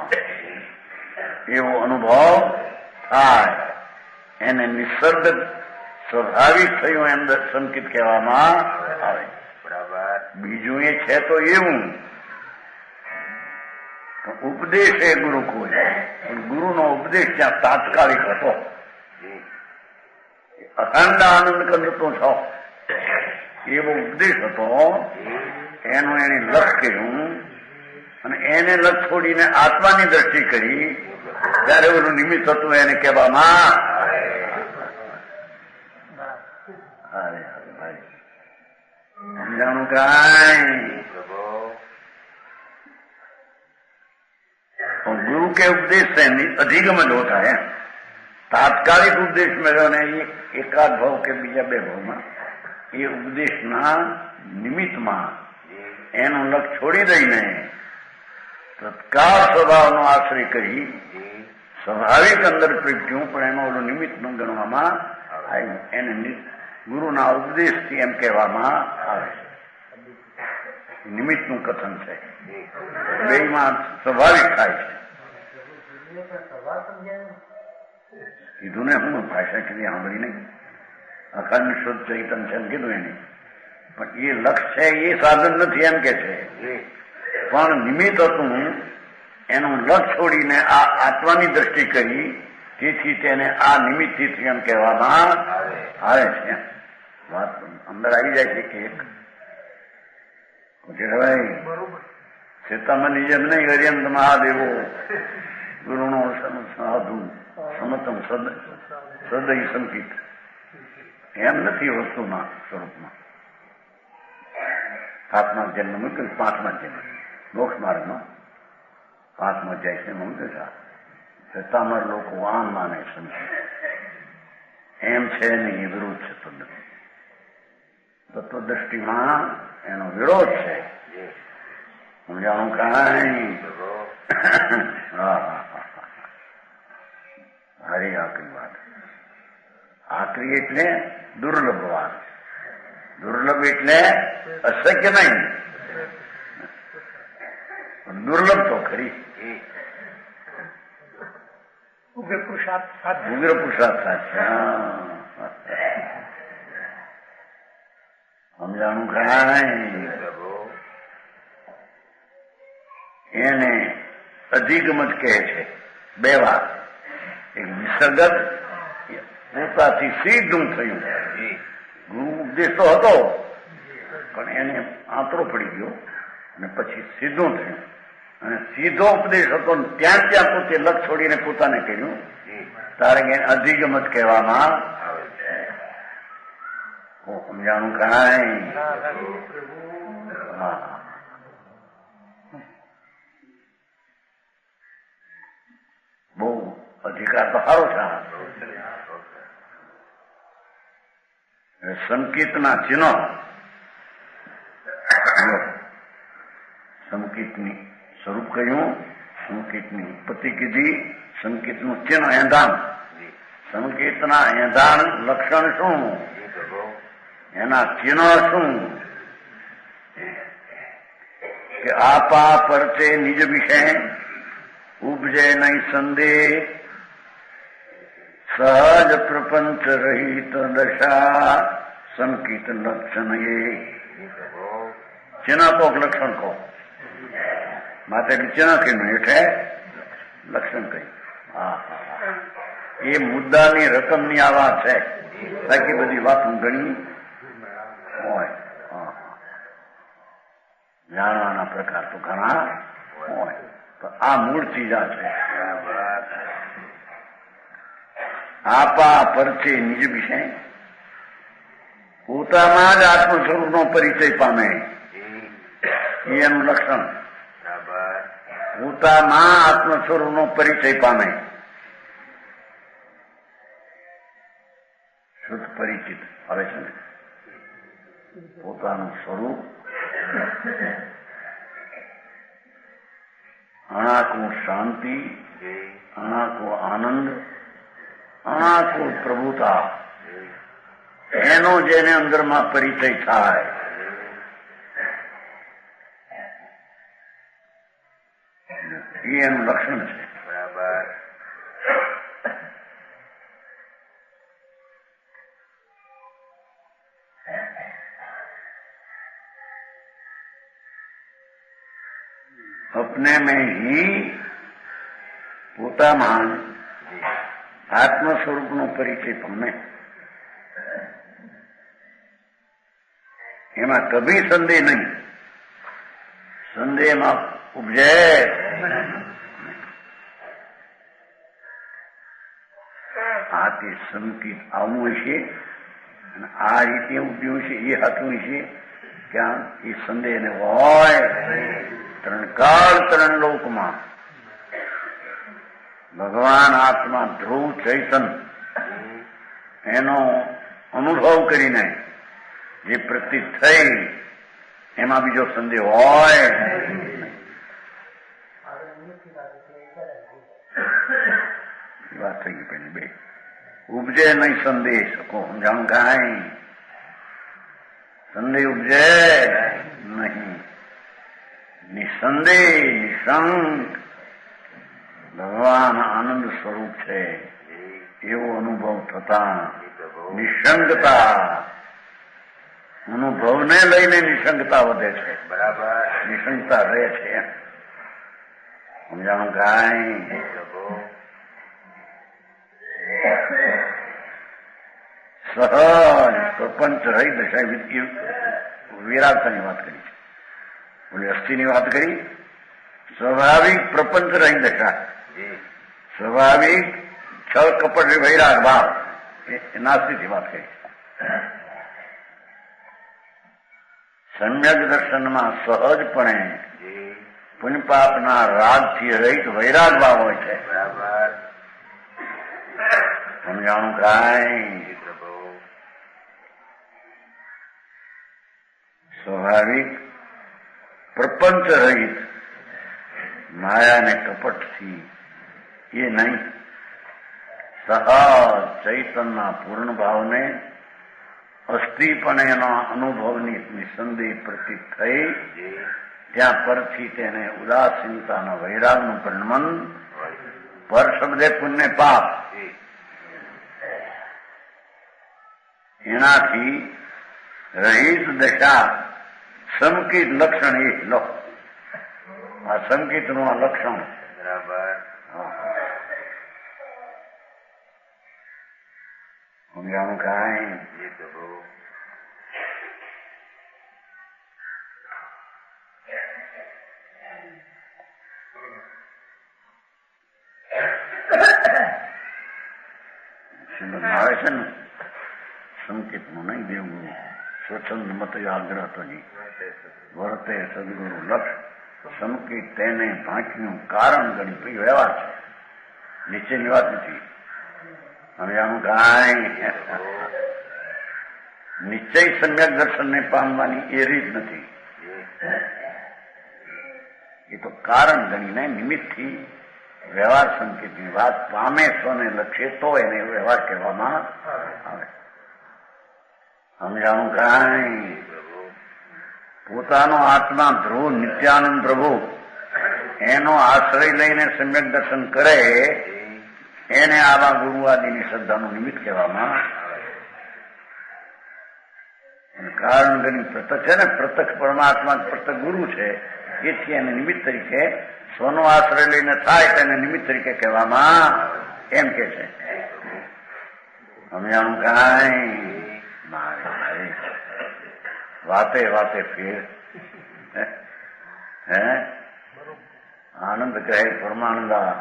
Speaker 1: એવો અનુભવ થાય, એને નિસર્ગ સ્વાભાવિક થયું એમ સંકેત કહેવામાં આવે. બરાબર. બીજું એ છે તો એવું ઉપદેશ એ ગુરુકુળ, પણ ગુરુનો ઉપદેશ ત્યાં તાત્કાલિક હતો. અખંડ આનંદ કરતો છો એવો ઉપદેશ હતો. એનું એને લક્ષ કર્યું અને એને લક્ષ છોડીને આત્માની દ્રષ્ટિ કરી ત્યારે એનું નિમિત્ત હતું એને કહેવામાં સમજાણું કાંઈ? गुरु के उपदेश से अधिगम जो होता है, तात्कालिक उपदेश में एकाद भाव के बीजा बे भाव में ये उपदेश ना निमित्त में एनु लक्ष्य छोड़ी दईने तत्काल स्वभाव नो आश्रय करी स्वाभाविक अंदर प्रगट्યું, પણ એમાં ઓલું નિમિત્ત નું ગણવામાં આવ્યું. એને ગુરુના ઉપદેશથી એમ કહેવામાં આવે છે. નિમિત્તનું કથન છે, બેમાં સ્વાભાવિક થાય છે. કીધું ને હું ભાષા કીધી સાંભળી નહીં, અખંડ શુદ્ધ ચૈતન છે એમ કીધું એને, પણ એ લક્ષ છે એ સાધન નથી એમ કે છે. પણ નિમિત્ત હતું, એનું લક્ષ છોડીને આ આત્માની દ્રષ્ટિ કરી, તેથી તેને આ નિમિત્તથી એમ કહેવામાં આવે છે. વાત અંદર આવી જાય છે કે એક સીતામાની જેમ નહીં હરિયમ મહાદેવો ગુરુનો સાધુ સમતમ સદય સંકિત એમ નથી વસ્તુના સ્વરૂપમાં. સાતમા જન્મ મૂક્યું, પાંચમા જન્મ મોક્ષ માર્ગનો પાંચમા જાય છે મૂક્યું. સીતામર લોકો આમ માને સંકિત એમ છે નહીં, એ વિરોધ છે. તત્વદ્રષ્ટિમાં એનો વિરોધ છે. સમજાણું કાંઈ? હારી આકરી વાત. આકરી એટલે દુર્લભ વાત. દુર્લભ એટલે અશક્ય નહીં, દુર્લભ તો ખરી. ઉગ્ર પુરુષાર્થ સાચે. સમજાણું કાંઈ? એને અધિગમ જ કહે છે. બે વાત, એક નિસર્ગત પોતાથી સીધું થયું. ગુરુ ઉપદેશ તો હતો પણ એને આંતરો પડી ગયો અને પછી સીધું થયું. અને સીધો ઉપદેશ હતો ત્યાં ત્યાં પોતે લક્ષ છોડીને પોતાને કર્યું, તારે એને અધિગમ જ કહેવામાં આવે છે. સમજાણું કાંઈ? હા, બહુ અધિકાર તો સારો છે. સંકેતના ચિહ્નો, સંકેતની સ્વરૂપ કહ્યું, સંકેતની ઉત્પત્તિ કીધી, સંકેતનું ચિહ્ન એંધાણ. સંકેતના એંધાણ લક્ષણ શું, એના ચિહ્ન શું? કે આપા પરતે નિજ વિષય ઉપજે નહીં સંદેહ, સહજ પ્રપંચ રહિત દશા સંકિત લક્ષણ. એ ચિહ્ન તો લક્ષણ કહો, માટે ચિહ્ન કહ્યું એટલે લક્ષણ કહ્યું. હા, એ મુદ્દાની રકમની આ વાત છે. બાકી બધી વાતો ઘણી હોય, જાણવાના પ્રકાર તો ઘણા હોય, તો આ મૂળ ચીજ આ છે. આપા પરથી નિજ વિષય પોતામાં જ આત્મ સ્વરૂપનો પરિચય પામે એનું લક્ષણ. પોતામાં આત્મ સ્વરૂપનો પરિચય પામે, શુદ્ધ પરિચિત આવે છે ને પોતાનું સ્વરૂપ. અણાકો શાંતિ, અણાકો આનંદ, અણાકો પ્રભુતા, એનો જેને અંદરમાં પરિચય થાય એ એનું લક્ષણ છે. બરાબર. अपने में ही પોતામાં આત્મ સ્વરૂપનો પરિચય પામે, એમાં કભી સંદેહ નહીં. સંદેહમાં ઉપજે આ તે સંકિત આવું હશે અને આ રીતે ઉભ્યું છે એ હતું છે ક્યાં એ સંદેહ ને હોય. ત્રણ કાળ ત્રણ લોકમાં ભગવાન આત્મા ધ્રુવ ચૈતન એનો અનુભવ કરીને જે પ્રતીત થઈ એમાં બીજો સંદેહ હોય. વાત થઈ ગઈ પેલી બે. ઉપજે નહીં સંદેહ શકો સમજાણું કાંઈ સંદેહ ઉપજે નહીં. નિસંદેહ નિશંક ભગવાન આનંદ સ્વરૂપ છે એવો અનુભવ થતા નિશંકતા, અનુભવને લઈને નિશંકતા વધે છે. બરાબર. નિશંકતા રહે છે. સમજાણું કાંઈ સહજ પ્રપંચ રહી દશા વિરાગતાની વાત કરી છે. બોલી અસ્થિની વાત કરી. સ્વાભાવિક પ્રપંચ રહી દશા, સ્વાભાવિક છળ કપટ વૈરાગ ભાવ એ નાસ્તિથી વાત કરી. સમ્યક દર્શનમાં સહજપણે પુણ્ય પાપના રાગથી રહિત વૈરાગ ભાવ હોય છે. સમજાણું કાંઈ સ્વાભાવિક પ્રપંચ રહિત માયા ને કપટથી એ નહીં. સહજ ચૈતનના પૂર્ણ ભાવને અસ્થિપણે એના અનુભવની નિસંદેહ પ્રતીત થઈ ત્યાં પરથી તેને ઉદાસીનતાના વૈરાગનું પરિણમન. પર શબ્દે પુણ્ય પાપ એનાથી રહિત દશા સંકિત લક્ષણ એ લો. આ સંકિતનું આ લક્ષણ. બરાબર. સમજાણું કાંઈ આવે છે ને સંકેતનું નહીં દેવું. સ્વચ્છંદ મત આગ્રહ તજી વર્તે સદગુરુ લક્ષ સંકેત તેને ભાંચ્યું કારણ ગણી વ્યવહાર છે. નીચેની વાત નથી. હવે આનું કાંઈ નિશ્ચય સમ્યક દર્શનને પામવાની એ રીત નથી. એ તો કારણ ગણીને નિમિત્તથી વ્યવહાર સંકેતની વાત પામે સ્વને લક્ષ્ય તો એને વ્યવહાર કહેવામાં આવે. સમજાણું કાંઈ પોતાનો આત્મા ધ્રુવ નિત્યાનંદ પ્રભુ એનો આશ્રય લઈને સમ્યક દર્શન કરે એને આવા ગુરુ આદિની શ્રદ્ધાનું નિમિત્ત કહેવામાં આવે. કારણ ગણી પ્રત્યક્ષ છે ને, પ્રત્યક્ષ પરમાત્મા પ્રત્યક્ષ ગુરુ છે. એથી એને નિમિત્ત તરીકે સ્વનો આશ્રય લઈને થાય તેને નિમિત્ત તરીકે કહેવામાં એમ કે છે. સમજાણું કાંઈ મારે વાતે વાતે ફેર હે આનંદ કહે પરમાનંદા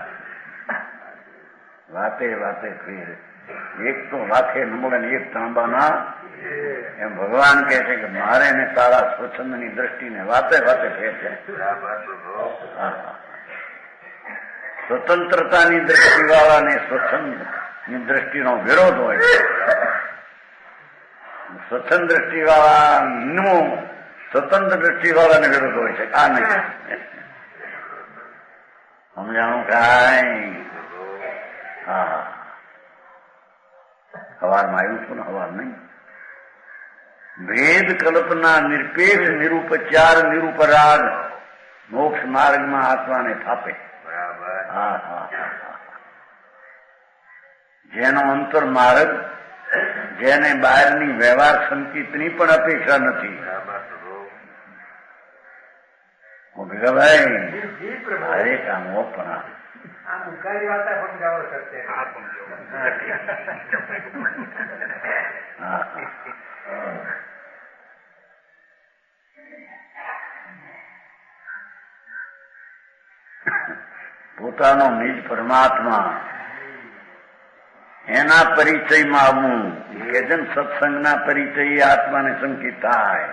Speaker 1: વાતે વાતે ફેર. એક તો રાખે નમળે એક તાંબાના એમ ભગવાન કહે છે કે મારે ને તારા સ્વચ્છંદની દ્રષ્ટિને વાતે વાતે ફેર છે. સ્વતંત્રતાની દ્રષ્ટિવાળાને સ્વચ્છંદની દ્રષ્ટિનો વિરોધ હોય છે. સ્વચ્છંદ દ્રષ્ટિવાળાનું સ્વતંત્ર દ્રષ્ટિવાળાને વિરોધ હોય છે. આ નહીં સમજાણું કાંઈ. હા, હવારમાં આવ્યું છું ને, હવાર નહીં. ભેદ કલ્પના નિરપેક્ષ નિરૂપચાર નિરૂપરાગ મોક્ષ માર્ગમાં આત્માને થાપે. હા હા હા. જેનો અંતર માર્ગ, જેને બહારની વ્યવહાર સંકેતની પણ અપેક્ષા નથી. ભાઈ અરે કામ પણ પોતાનો નિજ પરમાત્મા એના પરિચયમાં આવવું કે જેમ સત્સંગના પરિચય આત્માને સંકેત થાય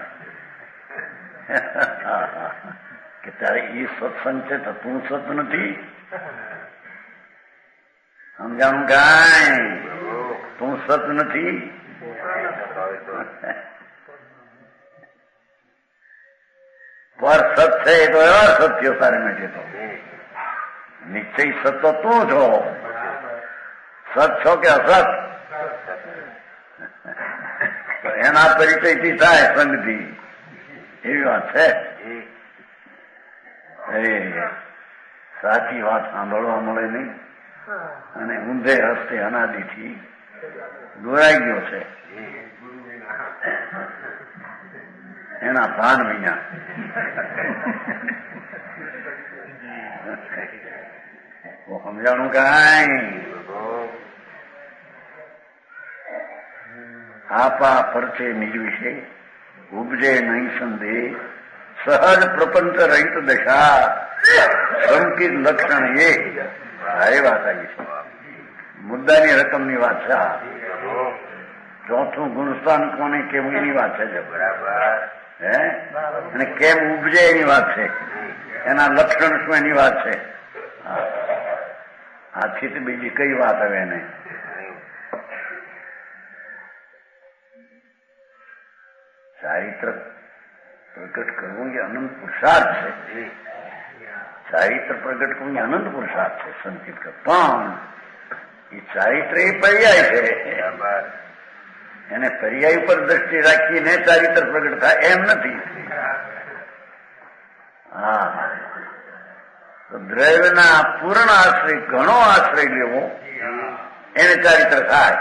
Speaker 1: કે તારે એ સત્સંગ છે તો તું સત નથી. સમજાણું કાંઈ? તું સત નથી. પર સત છે એ તો એવા સત્યો તારે નથી. તો નિશ્ચય સત તો તું છો. સત છો કે અસત? એના પરિચયથી થાય સંગથી. એવી વાત છે. સાચી વાત સાંભળવા મળે નહીં અને ઊંધે હસ્તે અનાદિથી દોરાઈ ગયો છે. એના ભાન વિના સમજાણું કાંઈ? આપા પરચે નિજ વિશે ઉપજે નહીં સંદેહ સહજ પ્રપંચ રહિત દશા સંકિત લક્ષણ એ. સારી વાત આવી છે. મુદ્દાની રકમની વાત છે. ચોથું ગુણસ્થાન કોને કેવું એની વાત છે. હે, અને કેમ ઉપજે એની વાત છે. એના લક્ષણ શું એની વાત છે. આથી તો બીજી કઈ વાત હવે નહીં. ચારિત્ર પ્રગટ કરવું એ અનંત પુરુષાર્થ છે. ચારિત્ર પ્રગટ કરવું એ અનંત પુરુષાર્થ છે. સંકિત પણ એ ચારિત્ર એ પર્યાય છે. એને પર્યાય ઉપર દ્રષ્ટિ રાખીને ચારિત્ર પ્રગટ થાય એમ નથી. હા, તો દ્રવ્યના પૂર્ણ આશ્રય ઘણો આશ્રય લેવો એને ચારિત્ર થાય.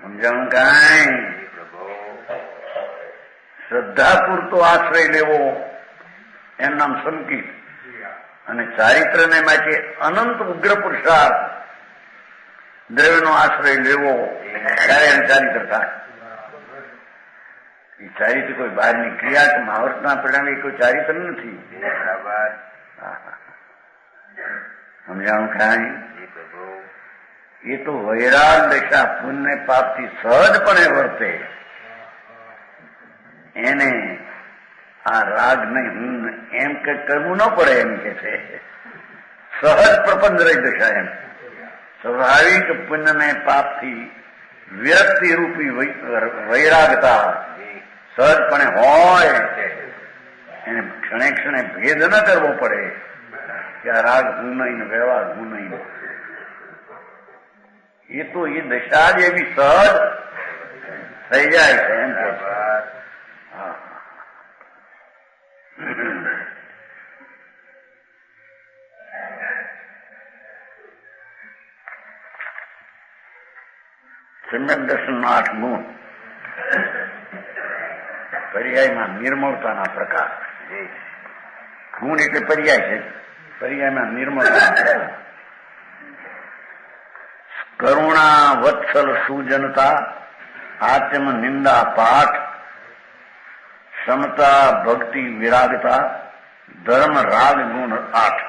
Speaker 1: સમજાણું કાંઈ? શ્રદ્ધા પૂરતો આશ્રય લેવો એનું નામ સંકિત. અને ચારિત્રને માટે અનંત ઉગ્ર પુરુષાર્થ દ્રવ્યનો આશ્રય લેવો ત્યારે એને ચારિત્ર થાય. એ ચારિત્ર કોઈ બહારની ક્રિયા કે મહાવર્તના પરિણામે કોઈ ચારિત્ર નથી. સમજાણું કાંઈ? એ તો વૈરાગ દશા પુણ્ય પાપથી સહજપણે વર્તે એને આ રાગ નહીં હું એમ કે કરવું ન પડે એમ કે છે. સહજ પ્રપંચ રહી દશા એમ સ્વાભાવિક પુણ્ય ને પાપથી વિરક્તિ રૂપી વૈરાગતા સહજપણે હોય એને ક્ષણે ક્ષણે ભેદ ન કરવો પડે કે આ રાગ હું નહીં ને વ્યવહાર હું નહીં. એ તો એ દશા જ એવી સહજ થઈ જાય છે એમ કે સમ્યક દર્શન 8 ગુણ પર્યાયમાં નિર્મળતાના પ્રકાર. ગુણ એટલે પર્યાય છે. પર્યાયમાં નિર્મળતા. કરુણા વત્સલ સુજનતા આત્મ નિંદા પાઠ સમતા ભક્તિ વિરાગતા ધર્મ રાગ ગુણ 8.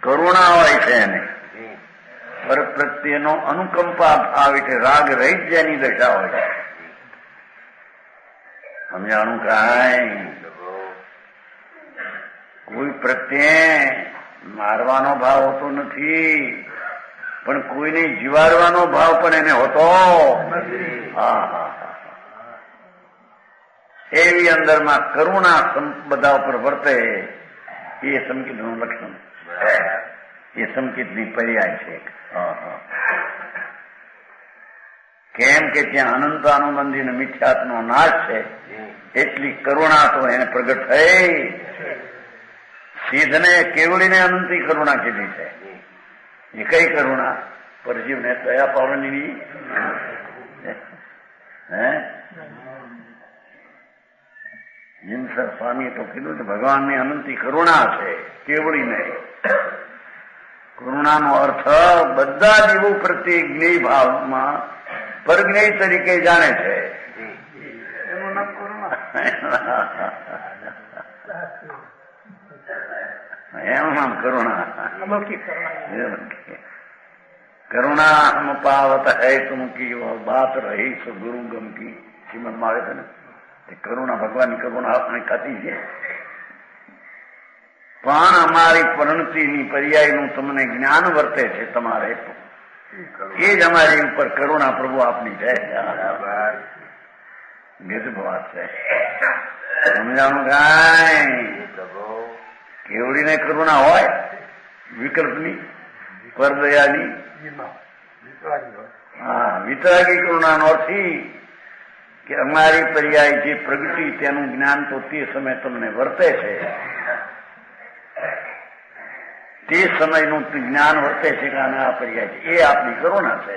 Speaker 1: કરુણા હોય છે એને પર પ્રત્યેનો અનુકંપા ભાવ એટલે રાગ રહિત જેની દશા હોય છે. સમજાણું કાંઈ? કોઈ પ્રત્યે મારવાનો ભાવ હોતો નથી, પણ કોઈને જીવાડવાનો ભાવ પણ એને હોતો એવી અંદરમાં કરુણા બધા ઉપર વર્તે એ સંકેતનું લક્ષણ, એ સંકેતની પર્યાય છે. કેમ કે ત્યાં અનંતાનુબંધી મિથ્યાત્વનો નાશ છે, એટલી કરુણા તો એને પ્રગટ થઈ. સિદ્ધને કેવડીને અનંતી કરુણા કીધી છે. એ કઈ કરુણા? પરજીવને દયા પાવનની. જીનસર સ્વામીએ તો કીધું કે ભગવાનની અનંતી કરુણા છે, કેવડી નહીં. કરુણાનો અર્થ બધા જીવો પ્રત્યે જ્ઞેય ભાવમાં પરજ્ઞેય તરીકે જાણે છે. એનું નામ કરુણા. એનું નામ કરુણા. કરુણા હમ પાવત હૈ તુમ કી બાત રહી સો ગુરુ ગમ કી શ્રીમદમાં આવે છે ને, તે કરુણા ભગવાનની કરુણા આપણે ખાતી છે. પણ અમારી પરિણતિની પર્યાયનું તમને જ્ઞાન વર્તે છે તમારે, એ જ અમારી ઉપર કરુણા પ્રભુ આપની છે. ગીત વાત છે. સમજાણું કાંઈ? કેવડીને કરુણા હોય વિકલ્પની, પરદયાની. હા, વિતરાગી કરુણાનો અર્થ કે અમારી પર્યાય જે પ્રગતિ તેનું જ્ઞાન તો તે સમય તમને વર્તે છે, તે સમયનું જ્ઞાન વર્તે છે કે આને આ પર્યાય છે, એ આપની કરુણા છે.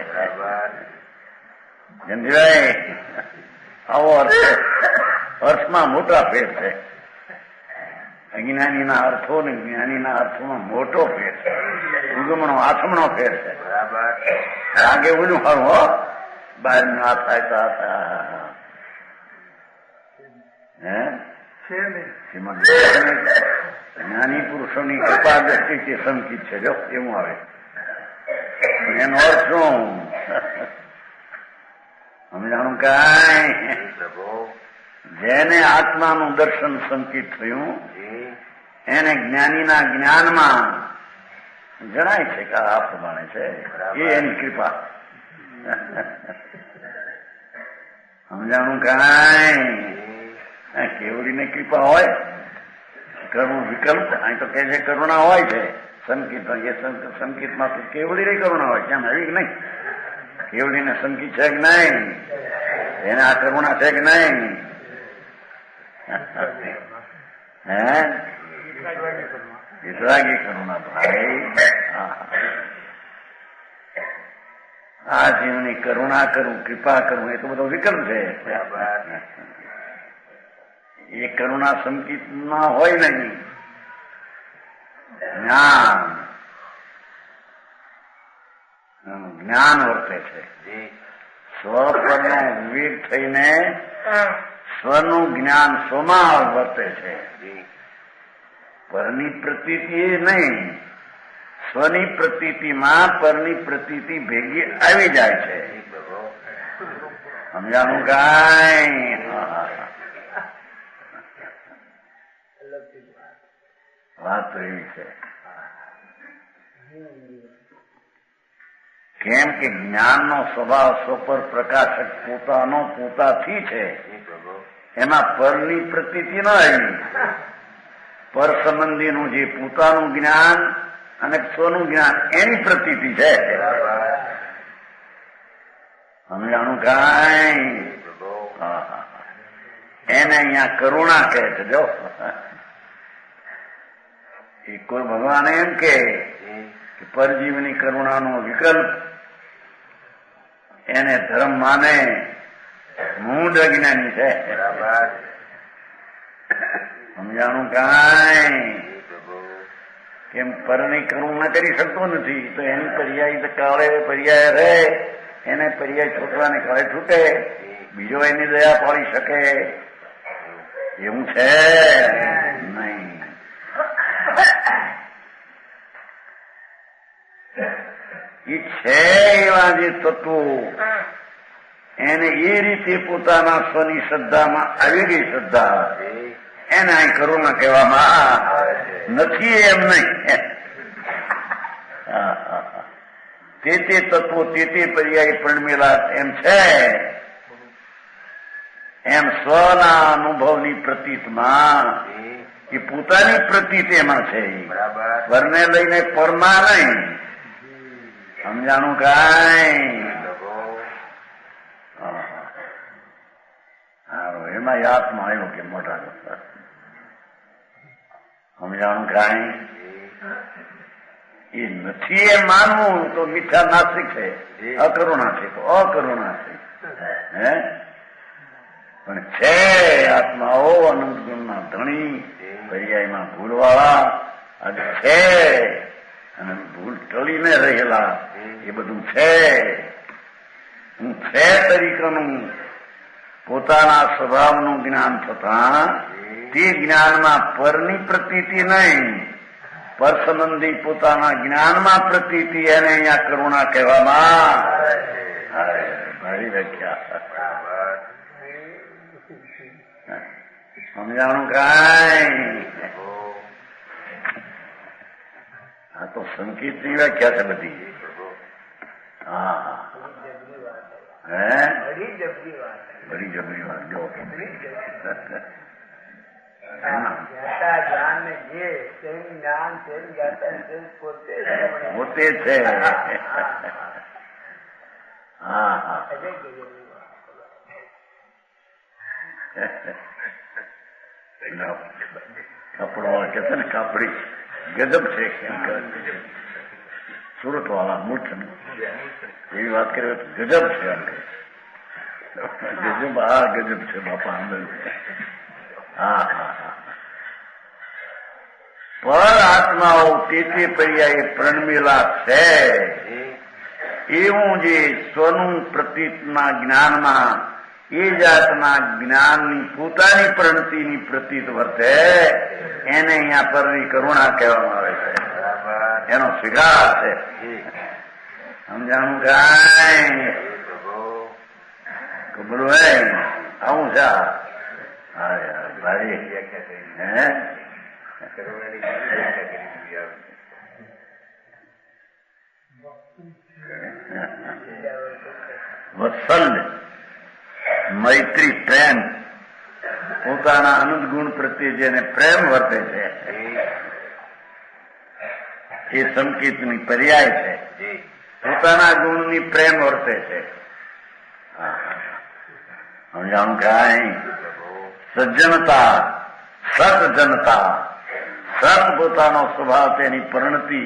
Speaker 1: સમજાય? આવો અર્થમાં મોટા ફેર છે. અજ્ઞાનીના અર્થો ને જ્ઞાનીના અર્થોમાં મોટો ફેર છે. ઉગમણો આથમણો ફેર છે. આગે ઓલું હરું હો બહાર ના થાય જ્ઞાની પુરુષોની કૃપા દ્રષ્ટિથી સંકિત છે. જો એવું આવે એનો અર્થ શું સમજાણું કાંઈ? જેને આત્માનું દર્શન સંકિત થયું એને જ્ઞાનીના જ્ઞાનમાં જણાય છે કે આ પ્રમાણે છે, એ એની કૃપા. સમજાણું કાંઈ? કેવડીને કૃપા હોય, કરવું વિકલ્પ. અહીં તો કે છે કરુણા હોય છે સંકિત, એ સંકિતમાં તો કેવડીને કરુણા હોય. કેમ આવી કે નહીં? કેવડીને સંકિત છે કે નહીં? એને આ કરુણા છે કે નહીં? હે વિતરાગી કરુણા ભાઈ. આ જીવની કરુણા કરું, કૃપા કરું, એ તો બધો વિકલ્પ છે. એ કરુણા સંકિત ના હોય નહીં. જ્ઞાન વર્તે છે. સ્વ પરનો વિવેક થઈને સ્વનું જ્ઞાન સ્વમાં વર્તે છે. પરની પ્રતીતિ એ નહીં, સ્વની પ્રતીતિમાં પરની પ્રતીતિ ભેગી આવી જાય છે. સમજાણું કાંઈ? વાત તો એવી છે. કેમ કે જ્ઞાનનો સ્વભાવ સ્વપર પ્રકાશક પોતાનો પોતાથી છે. એમાં પરની પ્રતીતિ ન આવી. પર સંબંધીનું જે પોતાનું જ્ઞાન અને સ્વનું જ્ઞાન એની પ્રતીતિ છે. સમજાણું કાંઈ? એને અહીંયા કરુણા કહે છે. જો એ કોઈ ભગવાન એમ કે પરજીવની કરુણાનો વિકલ્પ એને ધર્મ માને, મૂળ અજ્ઞાની છે. સમજાણું કાંઈ? કેમ પરની કરુણા કરી શકતો નથી તો એની પર્યાય કાળે પર્યાય રહે, એને પર્યાય છૂટવાને કાળે છૂટે, બીજો એની દયા પાડી શકે એવું છે નહીં. એ છે એવા જે તત્વો એને એ રીતે પોતાના સ્વની શ્રદ્ધામાં આવી ગઈ શ્રદ્ધા એને અહીં કરુણા કહેવામાં નથી એમ નહીં. તે તત્વો તે પર્યાય પરણમેલા એમ છે એમ સ્વના અનુભવની પ્રતીતમાં એ પોતાની પ્રતીત એમાં છે. પરને લઈને પરમાં નહીં સમજાણું કાંઈ. એમાં યાદમાં આવ્યો કે મોટા સમજાણું કાંઈ. એ નથી એ માનવું તો મીઠા નાસ્તિક છે, અકરુણા છે તો અકરુણા છે. હે પણ છે આત્માઓ અનંત ગુણના ધણી પર્યાયમાં ભૂલવાળા અને છે અને ભૂલ ટળીને રહેલા એ બધું છે. હું છે તરીકેનું પોતાના સ્વભાવનું જ્ઞાન થતા તે જ્ઞાનમાં પરની પ્રતીતિ નહીં, પર સંબંધી પોતાના જ્ઞાનમાં પ્રતીતિ એને અહીંયા કરુણા કહેવામાં ભારી વ્યાખ્યા. સમજાણું કાંઈ. આ તો સંકેતની વ્યાખ્યા છે બધી. હા હે બડી જબરી વાત. જો પોતે છે. હા હા કપડો કે છે ને કાપડી ગજબ છે. સુરત વાળા મૂર્ખ એવી વાત કરી ગજબ છે. ગજબ આ ગજબ છે બાપા અંદર. હા હા હા પર આત્માઓ તે પર્યાય પ્રણમેલા છે એવું જે સ્વનું પ્રતીતના જ્ઞાનમાં એ જાતના જ્ઞાનની પોતાની પ્રણતિની પ્રતીત વર્તે એને અહીંયા પરની કરુણા કહેવામાં આવે છે. એનો સ્વીકાર છે. સમજાણું કાંઈ. ખબર હે આવું છે. ભારી હે વત્સલ્ય મૈત્રી પ્રેમ પોતાના અનંત ગુણ પ્રત્યે જેને પ્રેમ વર્તે છે એ સંકેતની પર્યાય છે. પોતાના ગુણની પ્રેમ વર્તે છે. સમજાણું કાંઈ. સજ્જનતા સતજનતા સત પોતાનો સ્વભાવ તેની પરિણતિ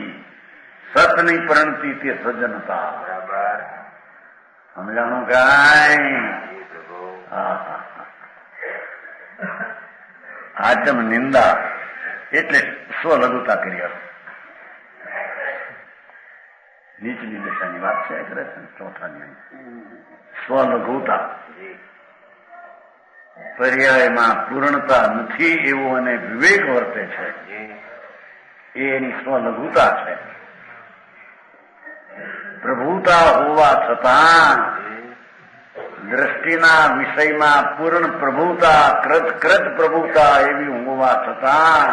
Speaker 1: સતની પરિણતિ તે સજ્જનતા. સમજાણું કાંઈ. આચમ નિંદા એટલે સ્વલઘુતા કરી નીચની દિશાની વાત છે. ચોથાની સ્વલઘુતા પર્યાયમાં પૂર્ણતા નથી એવું અને વિવેક વર્તે છે એ એની સ્વલઘુતા છે. પ્રભુતા હોવા છતાં દ્રષ્ટિના વિષયમાં પૂર્ણ પ્રભુતા કૃત પ્રભુતા એવી હોવા છતાં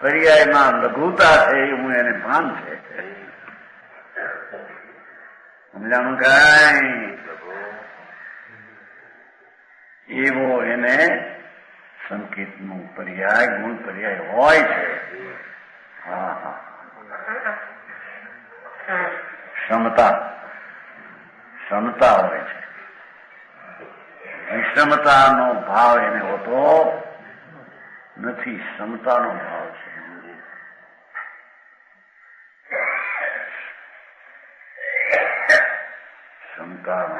Speaker 1: પર્યાયમાં લઘુતા છે એવું એને ભાન છે. સમજાણું કાંઈ. એવો એને સંકેતનું પર્યાય ગુણ પર્યાય હોય છે. હા હા ક્ષમતા હોય છે. વિષમતાનો ભાવ એને હોતો નથી. ક્ષમતાનો ભાવ છે. ક્ષમતાનો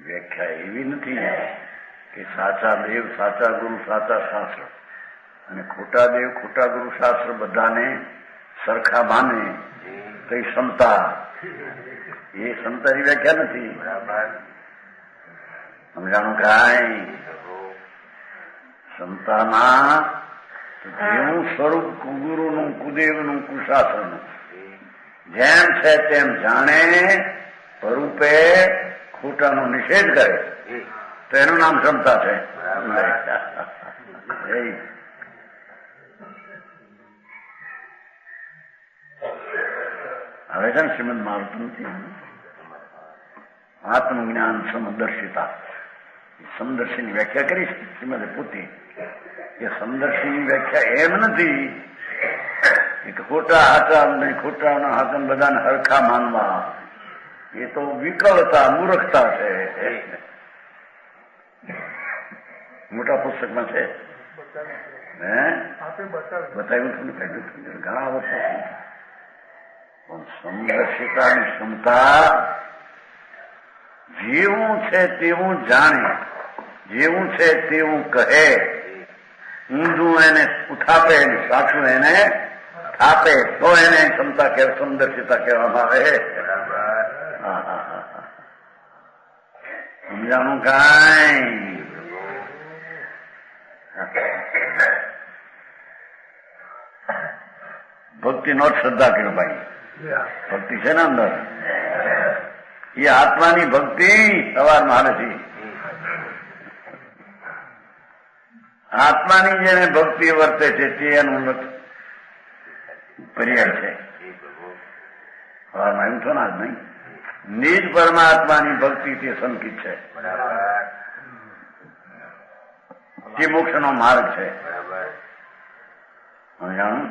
Speaker 1: વ્યાખ્યા એવી નથી કે સાચા દેવ સાચા ગુરુ સાચા શાસ્ત્ર અને ખોટા દેવ ખોટા ગુરુ શાસ્ત્ર બધાને સરખા માને તો એ ક્ષમતા. એ ક્ષમતાની વ્યાખ્યા નથી. સમજાણું કાંઈ. ક્ષમતામાં જેવું સ્વરૂપ ગુરુનું કુદેવનું કુશાસ્ત્રનું જેમ છે તેમ જાણે સ્વરૂપે ખોટાનો નિષેધ કરે તો એનું નામ ક્ષમતા છે. હવે છે ને શ્રીમદ મહાભારતથી આત્મજ્ઞાન સમદર્શિતા, સમદર્શીની વ્યાખ્યા કરી છે શ્રીમદે પોતે. એ સમદર્શીની વ્યાખ્યા એમ નથી કે ખોટા હાચા નહીં, ખોટાના હાચા બધાને હરખા માનવા. એ તો વિકળતા, મૂર્ખતા છે. મોટા પુસ્તકમાં છે, બતાવ્યું તમને પહેલું ઘણા વર્ષો. પણ સમદર્શિતાની ક્ષમતા જેવું છે તેવું જાણે, જેવું છે તેવું કહે, ઊંધું એને ઉઠાપે, સાચું એને થાપે, તો એને ક્ષમતા કે સમદર્શિતા કહેવામાં આવે. સમજાણું કાંઈ? ભક્તિ નો શ્રદ્ધા કે ભાઈ, ભક્તિ છે ને અંદર, એ આત્માની ભક્તિ સવારમાં નથી. આત્માની જેને ભક્તિ વર્તે છે તે એનું પર્યાય છે. સવારમાં એવું છો ને આજ નહીં. નિજ પરમાત્માની ભક્તિ તે સંકિત છે, તે મોક્ષનો માર્ગ છે. જાણું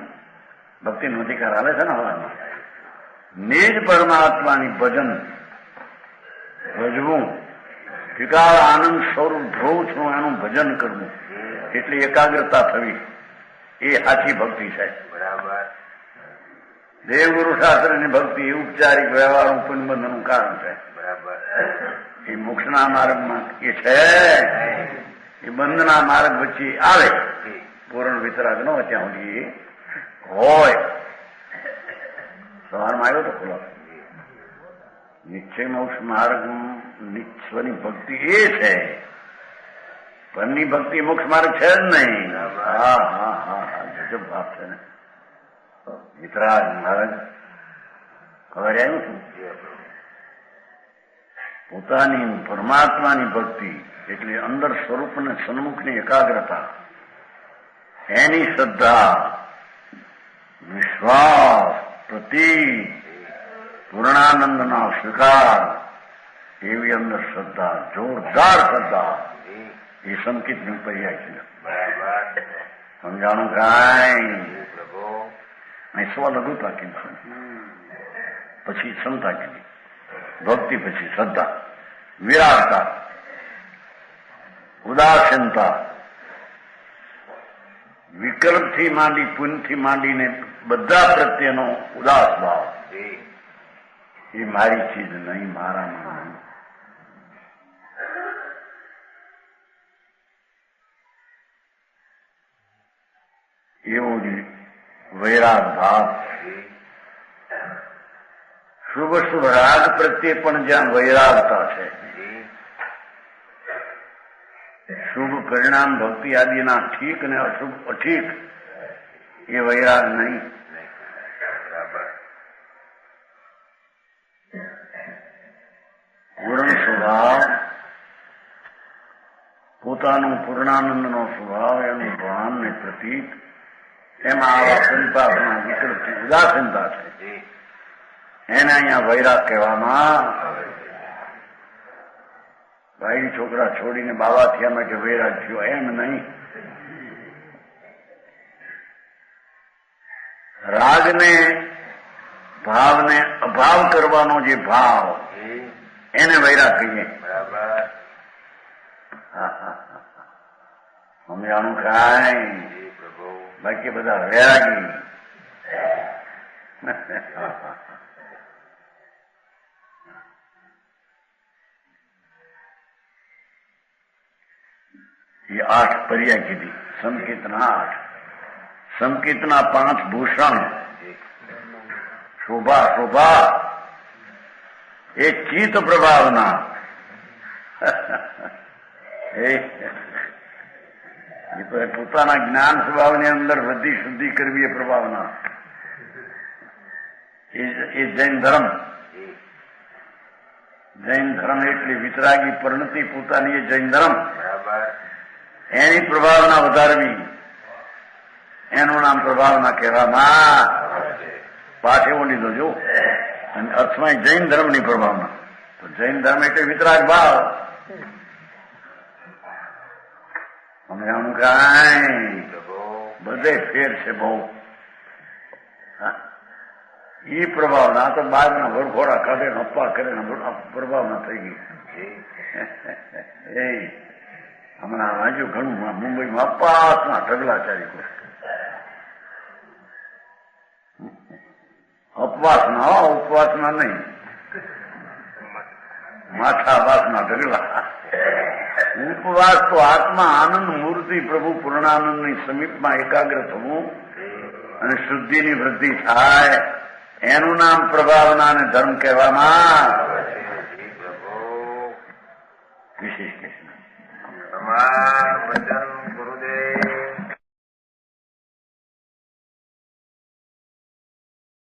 Speaker 1: ભક્તિ નો અધિકાર આવે છે ને હવામાં. નિજ પરમાત્માની ભજન ભજવું, વિકાળ આનંદ સ્વરૂપ ધ્રુવ છું એનું ભજન કરવું, એટલી એકાગ્રતા થવી, એ સાચી ભક્તિ છે. દેવગુરુ શાસ્ત્રની ભક્તિ ઉપચારિક વ્યવહાર ઉપનિબંધનું કારણ છે. એ મોક્ષના માર્ગમાં એ છે, એ બંધના માર્ગ વચ્ચે આવે. પૂર્ણ વિતરાગ ન હોય ત્યાં સુધી હોય. સવારમાં આવ્યો તો ખુલ્લો નિશ્ચય મોક્ષ માર્ગ નિશ્ચયની ભક્તિ એ છે. પરની ભક્તિ મોક્ષ માર્ગ છે જ નહીં. હા હા હા હા, ગજબ વાત છે ને. વિતરાગ મહારાજ ખબર આવ્યું છું, પોતાની પરમાત્માની ભક્તિ એટલે અંદર સ્વરૂપને સન્મુખની એકાગ્રતા, એની શ્રદ્ધા, વિશ્વાસ, પ્રતિ પૂર્ણાનંદના સ્વીકાર, એવી અંદર શ્રદ્ધા, જોરદાર શ્રદ્ધા, એ સંકિતનું પર્યાય છે. સમજાણું કાંઈ? અહીં સ્વ લઘુતા કીધું, પછી ક્ષમતા કીધી, ભક્તિ પછી શ્રદ્ધા, વિરાગતા, ઉદાસીનતા, વિકલ્પથી માંડી પુણ્યથી માંડીને બધા પ્રત્યેનો ઉદાસ ભાવ. એ મારી ચીજ નહીં, મારામાં નહીં. એવો જ વૈરાગ ભાવ. શુભ શુભ રાગ પ્રત્યે પણ જ્યાં વૈરાગતા છે, શુભ પરિણામ ભક્તિ આદિના ઠીક અને અશુભ અઠીક, એ વૈરાગ નહીં. પૂર્ણ સ્વભાવ, પોતાનું પૂર્ણાનંદનો સ્વભાવ, એનું ભાન ને પ્રતીક, એમાં આવા સંતાપના વિકલ્પથી ઉદાસીનતા છે. એને અહીંયા વૈરાગ કહેવામાં. ભાઈ છોકરા છોડીને બાવા થયા માટે વૈરાગ થયો એમ નહીં. રાગને ભાવને અભાવ કરવાનો જે ભાવ, એને વૈરાગ કહીએ. સમજાણું કાંઈ? બાકી બધા વૈરાગી. એ 8 પર્યાય કીધી. સંકેતના 8, સંકેતના 5 ભૂષણ. શોભા, શોભા એ ચિત્ત પ્રભાવના, એ પોતાના જ્ઞાન સ્વભાવની અંદર વૃદ્ધિ શુદ્ધિ કરવી એ પ્રભાવના. એ જૈન ધર્મ. જૈન ધર્મ એટલી વિતરાગી પરિણતિ પોતાની એ જૈન ધર્મ. એની પ્રભાવના વધારવી, એનું નામ પ્રભાવના કહેવામાં. પાઠ એવો લીધો જો, અને અર્થમાં જૈન ધર્મની પ્રભાવના. તો જૈન ધર્મ એટલે વિતરાગ ભાવ. અમે આમ કાંઈ બધે ફેર છે બહુ. એ પ્રભાવના તો બારના વરઘોડા કાઢે ને અપ્પા કરે ને પ્રભાવના થઈ ગઈ. એ હમણાં હજુ ઘણું મુંબઈમાં અપાસના ઢગલા ચાલી ગયો. અપવાસના ઉપવાસના નહીં, માથા વાસના ઢગલા. ઉપવાસ તો આત્મા આનંદ મૂર્તિ પ્રભુ પૂર્ણાનંદની સમીપમાં એકાગ્ર થવું અને શુદ્ધિની વૃદ્ધિ થાય, એનું નામ પ્રભાવના અને ધર્મ કહેવામાં. વિશેષ કૃષ્ણ